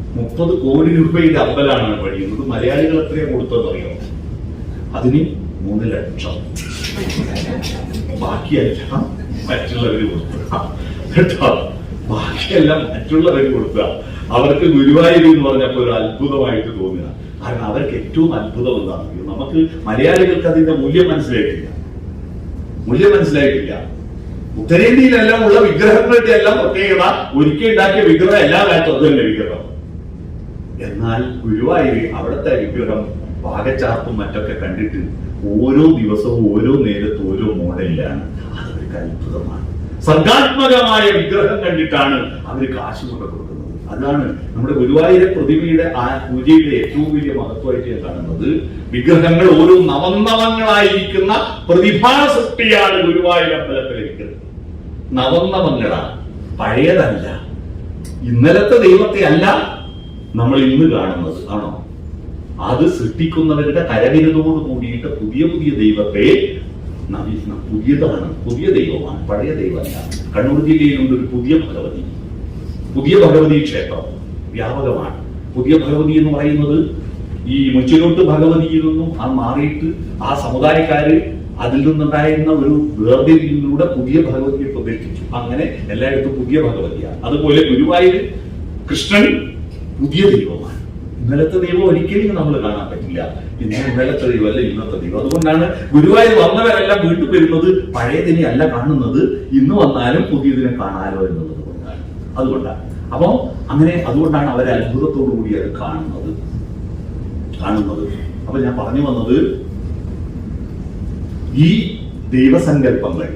30 കോടി രൂപയുടെ അമ്പലമാണ് പണിയുന്നത്. മലയാളികൾ എത്രയാ കൊടുത്തതെന്നറിയോ? അതിന് 3 ലക്ഷം. ബാക്കിയെല്ലാം മറ്റുള്ളവര് കൊടുക്കുക കേട്ടോ. ബാക്കിയെല്ലാം മറ്റുള്ളവര് കൊടുക്കുക. അവർക്ക് ഗുരുവായൂർ എന്ന് പറഞ്ഞപ്പോൾ ഒരു അത്ഭുതമായിട്ട് തോന്നുക. കാരണം അവർക്ക് ഏറ്റവും അത്ഭുതം എന്താണെങ്കിലും നമുക്ക് മലയാളികൾക്ക് അതിന്റെ മൂല്യം മനസ്സിലായിട്ടില്ല. ഉത്തരേന്ത്യയിലെല്ലാം ഉള്ള വിഗ്രഹങ്ങളുടെ എല്ലാം പ്രത്യേകത ഒരുക്കി ഉണ്ടാക്കിയ വിഗ്രഹം എല്ലാ കാലത്തും അത് തന്നെ വിഗ്രഹം. എന്നാൽ ഗുരുവായൂർ അവിടുത്തെ വിഗ്രഹം പാകച്ചാർത്തും മറ്റൊക്കെ കണ്ടിട്ട് ഓരോ ദിവസവും ഓരോ നേരത്തും ഓരോ മോഡലിലാണ്. അതൊരു അത്ഭുതമാണ്. സർഗാത്മകമായ വിഗ്രഹം കണ്ടിട്ടാണ് അവർ കാശ് കൊണ്ട് കൊടുക്കുന്നത്. അതാണ് നമ്മുടെ ഗുരുവായൂരെ പ്രതിമയുടെ ആ പൂജയുടെ ഏറ്റവും വലിയ മഹത്വമായിട്ട് ഞാൻ കാണുന്നത്. വിഗ്രഹങ്ങൾ ഓരോ നവന്നവങ്ങളായിരിക്കുന്ന പ്രതിഭാ സൃഷ്ടിയാണ് ഗുരുവായൂർ അമ്പലത്തിലെ വിഗ്രഹം. നവന്നവങ്ങളാണ്, പഴയതല്ല. ഇന്നലത്തെ ദൈവത്തെ അല്ല നമ്മൾ ഇന്ന് കാണുന്നത്, ആണോ? അത് സൃഷ്ടിക്കുന്നവരുടെ കരവിരുതോട് കൂടിയിട്ട് പുതിയ ദൈവത്തെ പുതിയതാണ്, പുതിയ ദൈവമാണ്, പഴയ ദൈവമല്ല. കണ്ണൂർ ജില്ലയിലുണ്ട് ഒരു പുതിയ ഭഗവതി ക്ഷേത്രം, വ്യാപകമാണ്. പുതിയ ഭഗവതി എന്ന് പറയുന്നത് ഈ മുച്ചിലോട്ട് ഭഗവതിയിൽ നിന്നും ആ മാറിയിട്ട് ആ സമുദായക്കാര് അതിൽ നിന്നുണ്ടായിരുന്ന ഒരു വേർതിരിവിലൂടെ പുതിയ ഭഗവതിയെ പ്രതിഷ്ഠിച്ചു. അങ്ങനെ എല്ലായിടത്തും പുതിയ ഭഗവതിയാണ്. അതുപോലെ ഗുരുവായൂർ കൃഷ്ണൻ പുതിയ ദൈവമാണ്. ഇന്നലത്തെ ദൈവം ഒരിക്കലും നമ്മൾ കാണാൻ പറ്റില്ല. ഇന്നലത്തെ ദൈവമല്ല ഇന്നത്തെ ദൈവം. അതുകൊണ്ടാണ് ഗുരുവായൂർ വന്നവരെല്ലാം വീട്ടിൽ വരുന്നത് പഴയതിനെ അല്ല കാണുന്നത്, ഇന്ന് വന്നാലും പുതിയതിനെ കാണാലോ എന്നുള്ളത് കൊണ്ടാണ്. അപ്പോ അങ്ങനെ അതുകൊണ്ടാണ് അവർ അത്ഭുതത്തോടു കൂടി അത് കാണുന്നത്. അപ്പൊ ഞാൻ പറഞ്ഞു വന്നത് ഈ ദൈവസങ്കല്പങ്ങൾ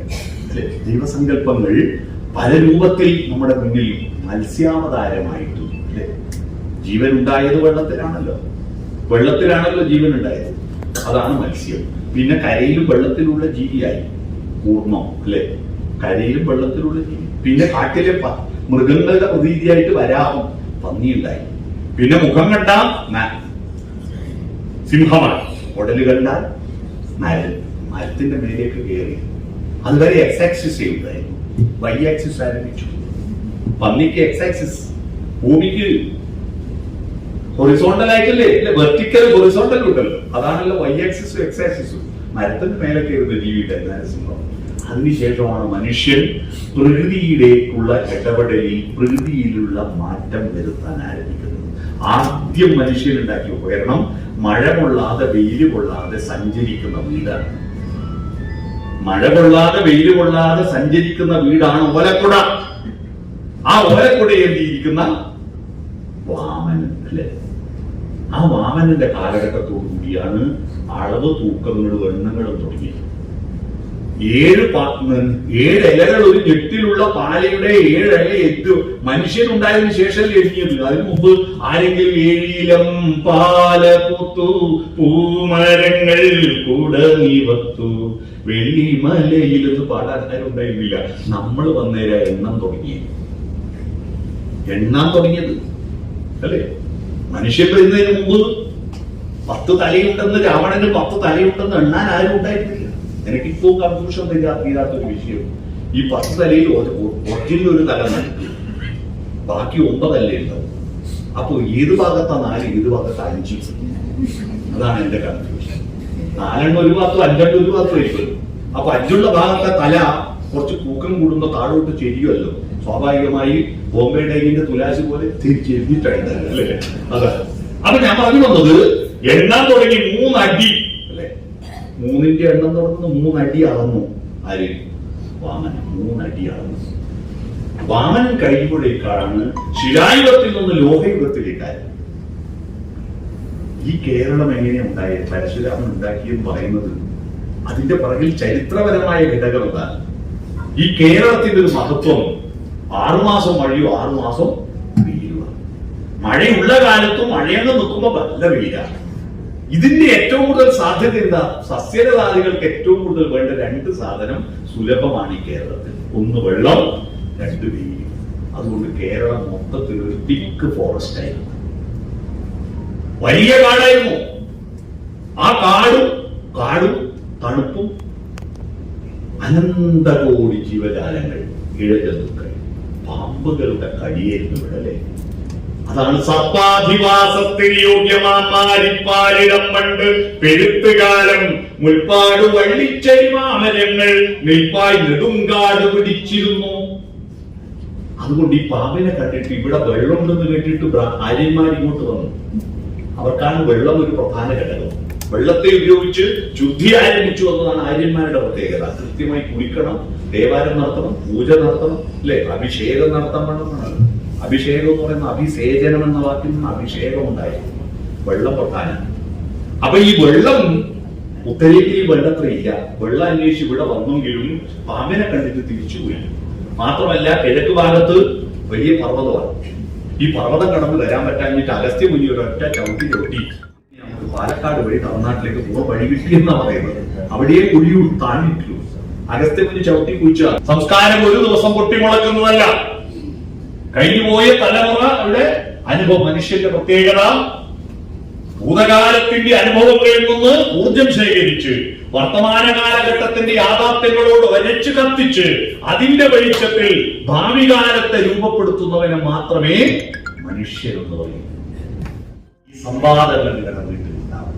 പല രൂപത്തിൽ നമ്മുടെ മുന്നിൽ മത്സ്യാവതാരമായിട്ടും, അല്ലെ? ജീവൻ ഉണ്ടായത് വെള്ളത്തിലാണല്ലോ ജീവൻ ഉണ്ടായത്. അതാണ് മത്സ്യം. പിന്നെ കരയിലും വെള്ളത്തിലുള്ള ജീവിയായി കൂർമ്മം, അല്ലെ? കരയിലും വെള്ളത്തിലുള്ള ജീവി. പിന്നെ കാട്ടിലെ മൃഗങ്ങളുടെ പ്രതീതിയായിട്ട് വരാഹം, പന്നിയുണ്ടായി. പിന്നെ മുഖം കണ്ടാൽ സിംഹമാണ്, ഉടല് കണ്ടാൽ മരത്തിന്റെ മേലേക്ക് കയറി. അതുവരെ എക്സ് ആക്സിസ് ഉണ്ടായിരുന്നു, വൈ ആക്സിസ് ആരംഭിച്ചു. പന്നിക്ക് എക്സ് ആക്സിസ്, ഭൂമിക്ക് ഹൊറിസോണ്ടൽ ആയിട്ടല്ലേ, വെർട്ടിക്കൽ ഹൊറിസോണ്ടൽ ഉണ്ടല്ലോ, അതാണല്ലോ വൈ ആക്സിസും എക്സ് ആക്സിസും. മരത്തിന്റെ മേലെ കയറുന്ന ജീവിയുടെ സിംഹം. അതിനുശേഷമാണ് മനുഷ്യൻ പ്രകൃതിയിലേക്കുള്ള ഇടപെടലിൽ പ്രകൃതിയിലുള്ള മാറ്റം വരുത്താൻ ആരംഭിക്കുന്നത്. ആദ്യം മനുഷ്യൻ ഉണ്ടാക്കിയ ഉപകരണം മഴ കൊള്ളാതെ വെയില് കൊള്ളാതെ സഞ്ചരിക്കുന്ന വീടാണ്. മഴ കൊള്ളാതെ വെയില് കൊള്ളാതെ സഞ്ചരിക്കുന്ന വീടാണ് ഓലക്കുട. ആ ഓലക്കുടയിൽ എന്തിയിരിക്കുന്ന വാമനൻ, അല്ലെ? ആ വാമനന്റെ കാലഘട്ടത്തോടു കൂടിയാണ് അളവ് തൂക്കങ്ങളും എണ്ണങ്ങളും തുടങ്ങിയത്. 7 ഇലകൾ ഒരു ഞെട്ടിലുള്ള പാലയുടെ 7 ഇല എത്തു മനുഷ്യനുണ്ടായതിനു ശേഷം എഴുതിയത്. അതിനു മുമ്പ് ആരെങ്കിലും 7 ഇലം പാല പൂത്തു പൂമരങ്ങൾ കുടനിവത്തു വെള്ളിമലയിൽ എന്ന് പാടാൻ ആരും ഉണ്ടായിരുന്നില്ല. നമ്മൾ വന്നേരാ എണ്ണം തുടങ്ങിയത്, അല്ലെ? മനുഷ്യൻ വരുന്നതിന് മുമ്പ് 10 തലയുണ്ടെന്ന്, രാവണന് 10 തലയുണ്ടെന്ന് എണ്ണാൻ ആരും ഉണ്ടായിരുന്നില്ല. എനിക്കിപ്പോ കൺഫ്യൂഷൻ തീരാത്തൊരു വിഷയം. ഈ 10 തലയിൽ ഒറിജിനൽ ഒരു തല നൽകി, ബാക്കി 9 അല്ലേ ഉണ്ടാവും. അപ്പൊ ഏത് ഭാഗത്താ 4, ഏത് ഭാഗത്താ 5? അതാണ് എന്റെ കൺഫ്യൂഷൻ. 4 ഒരു ഭാഗത്തും 5 ഒരു ഭാഗത്തും ആയിരിക്കും. അപ്പൊ അഞ്ചുള്ള ഭാഗത്തെ തല കുറച്ച് കൂക്കം കൂടുമ്പോ താഴോട്ട് ചെരിയുമല്ലോ, സ്വാഭാവികമായി ബോംബെ ഡൈനിന്റെ തുലാശ് പോലെ തിരിച്ചെരിഞ്ഞിട്ടാണ് അല്ലേ. അതെ. അപ്പൊ ഞാൻ പറഞ്ഞു വന്നത് എണ്ണാൻ തുടങ്ങി 3 അടി അല്ലെ, 3ന്റെ എണ്ണം തുടങ്ങുന്ന 3 അടി അളന്നു. ആര്? വാമനൻ 3 അടി അളന്നു. വാമനൻ കഴിയുമ്പോഴേക്കാണ് ശിലായുഗത്തിൽ നിന്ന് ലോഹയുഗത്തിലേക്കായത്. ഈ കേരളം എങ്ങനെയാണ് ഉണ്ടായത്, പരശുരാമൻ ഉണ്ടാക്കിയെന്ന് പറയുന്നത് അതിന്റെ പുറകിൽ ചരിത്രപരമായ ഘടകം എന്താണ്? ഈ കേരളത്തിന്റെ ഒരു മഹത്വം 6 മാസം മഴയോ 6 മാസം വെയിലുമാണ്. മഴയുള്ള കാലത്തും മഴയെന്ന് നിൽക്കുമ്പോ നല്ല വെയിലാണ്. ഇതിന്റെ ഏറ്റവും കൂടുതൽ സാധ്യത എന്താ? സസ്യലതാദികൾക്ക് ഏറ്റവും കൂടുതൽ വേണ്ട 2 സാധനം സുലഭമാണ് ഈ കേരളത്തിൽ. 1 വെള്ളം, 2 വെയിൽ. അതുകൊണ്ട് കേരളം മൊത്തത്തിൽ ഒരു തിക്ക് ഫോറസ്റ്റ് ആയിരുന്നു, വലിയ കാടായിരുന്നു. ആ കാടും തണുപ്പും, അനന്തകോടി ജീവജാലങ്ങൾ, ഇഴജന്തുക്കൾ, പാമ്പുകളുടെ കടിയേരുന്നു വിടലേ. അതാണ് സർപ്പാധിവാസത്തിൽ യോഗ്യമാരിപ്പാലിടം പണ്ട് പെരുത്തുകാലം മുൽപ്പാട് വള്ളിച്ചരിമാമരങ്ങൾ നെൽപ്പായി നെടുങ്കാട് പിടിച്ചിരുന്നു. അതുകൊണ്ട് ഈ പാമ്പിനെ കണ്ടിട്ട് ഇവിടെ വെള്ളമുണ്ടെന്ന് കേട്ടിട്ട് ആര്യന്മാർ ഇങ്ങോട്ട് വന്നു. അവർക്കാണ് വെള്ളം ഒരു പ്രധാന ഘടകം. വെള്ളത്തെ ഉപയോഗിച്ച് ശുദ്ധി ആരംഭിച്ചു എന്നതാണ് ആര്യന്മാരുടെ പ്രത്യേകത. കൃത്യമായി കുളിക്കണം, ദേവാലയം നടത്തണം, പൂജ നടത്തണം, അല്ലെ, അഭിഷേകം നടത്തണം. അഭിഷേകം എന്ന് പറയുന്ന അഭിസേചനം എന്ന വാക്കിൽ നിന്ന് അഭിഷേകം ഉണ്ടായിരുന്നു. വെള്ളം പ്രധാനം. അപ്പൊ ഈ വെള്ളം ഉത്തരേന്ത്യയിൽ വെള്ളത്രയില്ല. വെള്ളം അന്വേഷിച്ച് ഇവിടെ വന്നെങ്കിലും പാമ്പിനെ കണ്ടിട്ട് തിരിച്ചുപോയി. മാത്രമല്ല കിഴക്ക് ഭാഗത്ത് വലിയ പർവ്വതമാണ്. ഈ പർവ്വതം കടന്ന് വരാൻ പറ്റാഞ്ഞിട്ട് അഗസ്ത്യ മുനി ഒരൊറ്റ ചവിട്ടി നമുക്ക് പാലക്കാട് വഴി തമിഴ്നാട്ടിലേക്ക് പോകാൻ വഴി കിട്ടിയെന്നാ പറയുന്നത്. അവിടെയെ കുഴിയൂ താണിട്ടു. അഗസ്ത്യ മുനി ചവിട്ടി കുഴിച്ച സംസ്കാരം ഒരു ദിവസം പൊട്ടിമുളക്കുന്നതല്ല. കഴിഞ്ഞുപോയ തലമുറയുടെ അനുഭവം, മനുഷ്യന്റെ പ്രത്യേകത ഭൂതകാലത്തിന്റെ അനുഭവങ്ങളിൽ നിന്ന് ഊർജം ശേഖരിച്ച് വർത്തമാന കാലഘട്ടത്തിന്റെ യാഥാർത്ഥ്യങ്ങളോട് വരച്ചു കത്തിച്ച് അതിന്റെ വെളിച്ചത്തിൽ ഭാവി കാലത്തെ രൂപപ്പെടുത്തുന്നവനെ മാത്രമേ മനുഷ്യരെന്ന് പറയൂ. ഈ സംവാദങ്ങൾ നിങ്ങളുടെ വീട്ടിലുണ്ടാവും.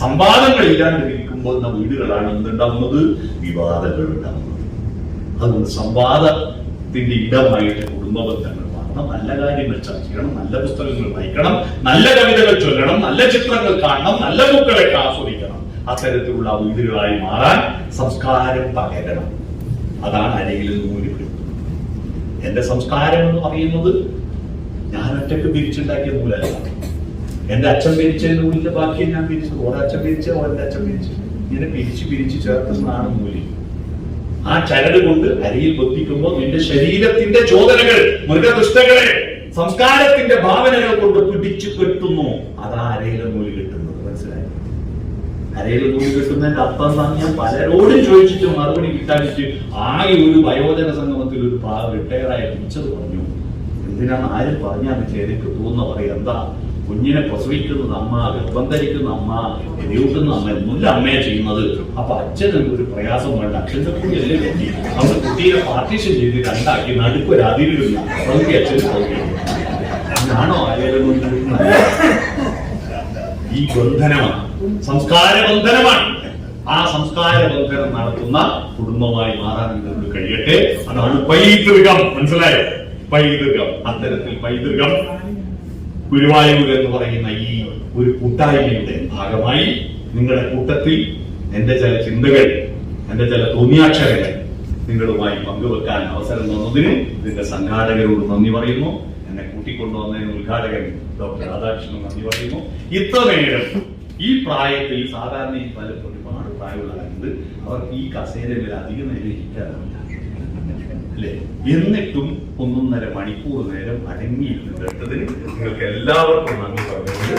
സംവാദങ്ങൾ ഇല്ലാണ്ടിരിക്കുമ്പോൾ വീടുകളാണ് എന്തുണ്ടാവുന്നത്? വിവാദങ്ങൾ ഉണ്ടാവുന്നത്. അതുകൊണ്ട് സംവാദത്തിന്റെ ഇടമായിട്ട് കുടുംബ ബന്ധങ്ങൾ മാറണം. നല്ല കാര്യങ്ങൾ ചർച്ച ചെയ്യണം, നല്ല പുസ്തകങ്ങൾ വായിക്കണം, നല്ല കവിതകൾ ചൊല്ലണം, നല്ല ചിത്രങ്ങൾ കാണണം, നല്ല പൂക്കളെ ആസ്വദിക്കണം. അത്തരത്തിലുള്ള വീടുകളായി മാറാൻ സംസ്കാരം പകരണം. അതാണ് അരയിൽ നൂല് പിടിക്കുന്നത്. എന്റെ സംസ്കാരം എന്ന് പറയുന്നത് ഞാൻ ഒറ്റക്ക് പിരിച്ചുണ്ടാക്കിയ നൂലല്ല. എന്റെ അച്ഛൻ പിരിച്ച നൂലിന്റെ ബാക്കി ഞാൻ പിരിച്ചു. ഒരച്ഛൻ പിരിച്ച ഒരന്റെ അച്ഛൻ പിരിച്ചു. ഇങ്ങനെ പിരിച്ച് ചേർക്കുന്നതാണ് നൂല്. ആ ചരട് കൊണ്ട് അരയിൽ ബന്ധിക്കുമ്പോൾ നിന്റെ ശരീരത്തിന്റെ ചോദനകൾ, മൃഗദുഷ്ടകളെ സംസ്കാരത്തിന്റെ ഭാവനകൾ കൊണ്ട് പിടിച്ചു കെട്ടുന്നു. അതാ അരയിലെ നൂല് കിട്ടുന്നത്. മനസ്സിലായി? അരയിൽ നൂല് കിട്ടുന്നതിന്റെ അർത്ഥം എന്താണെന്ന് ഞാൻ പലരോടും ചോദിച്ചിട്ട് മറുപടി കിട്ടാനിട്ട് ആകെ ഒരു വയോജന സംഗമത്തിൽ ഒരു റിട്ടയറായ ടീച്ചർ പറഞ്ഞു, എന്തിനാണ് ആരും പറഞ്ഞാൽ ചേരിക്ക് തോന്നുന്ന പറയും, എന്താ കുഞ്ഞിനെ പ്രസവിക്കുന്നത് അമ്മ, ഗർഭം ധരിക്കുന്ന അമ്മ, എരിയൂട്ടുന്ന അമ്മ, ഒന്നുമില്ല അമ്മയെ ചെയ്യുന്നത്. അപ്പൊ അച്ഛന് ഒരു പ്രയാസം വേണ്ട, അച്ഛന്റെ കുഞ്ഞല്ലേ കുട്ടി, അവർ കുട്ടിയെ പാർട്ടീഷൻ ചെയ്ത് 2 ആക്കി നടുക്കൊരു അതിരില്ല പകുതി അച്ഛന് ഞാനോ ആരെങ്കിലും ഈ ബന്ധനമാണ്, സംസ്കാര ബന്ധനമാണ്. ആ സംസ്കാര ബന്ധനം നടത്തുന്ന കുടുംബമായി മാറാൻ നിങ്ങൾക്ക് കഴിയട്ടെ. അതാണ് പൈതൃകം. മനസ്സിലായോ? പൈതൃകം. അത്തരത്തിൽ പൈതൃകം ഗുരുവായൂർ എന്ന് പറയുന്ന ഈ ഒരു കൂട്ടായ്മയുടെ ഭാഗമായി നിങ്ങളുടെ കൂട്ടത്തിൽ എന്റെ ചില ചിന്തകൾ, എന്റെ ചില തോന്നിയാക്ഷരങ്ങൾ നിങ്ങളുമായി പങ്കുവെക്കാൻ അവസരം തന്നതിന് ഇതിന്റെ സംഘാടകരോട് നന്ദി പറയുന്നു. എന്നെ കൂട്ടിക്കൊണ്ടുവന്നതിന് ഉദ്ഘാടകൻ ഡോക്ടർ രാധാകൃഷ്ണൻ നന്ദി പറയുന്നു. ഇത്രനേരം ഈ പ്രായത്തിൽ സാധാരണ ഈ പലരും ഒരുപാട് പ്രായമുള്ളവരുണ്ട്, അവർക്ക് ഈ കസേരയിൽ അധികം നേരം ഇരിക്കാറില്ല അല്ലെ. എന്നിട്ടും 1.5 മണിക്കൂർ നേരം അടങ്ങിയിരുന്നു കേട്ടതിന് നിങ്ങൾക്ക് എല്ലാവർക്കും നന്ദി പറഞ്ഞുകൊണ്ട്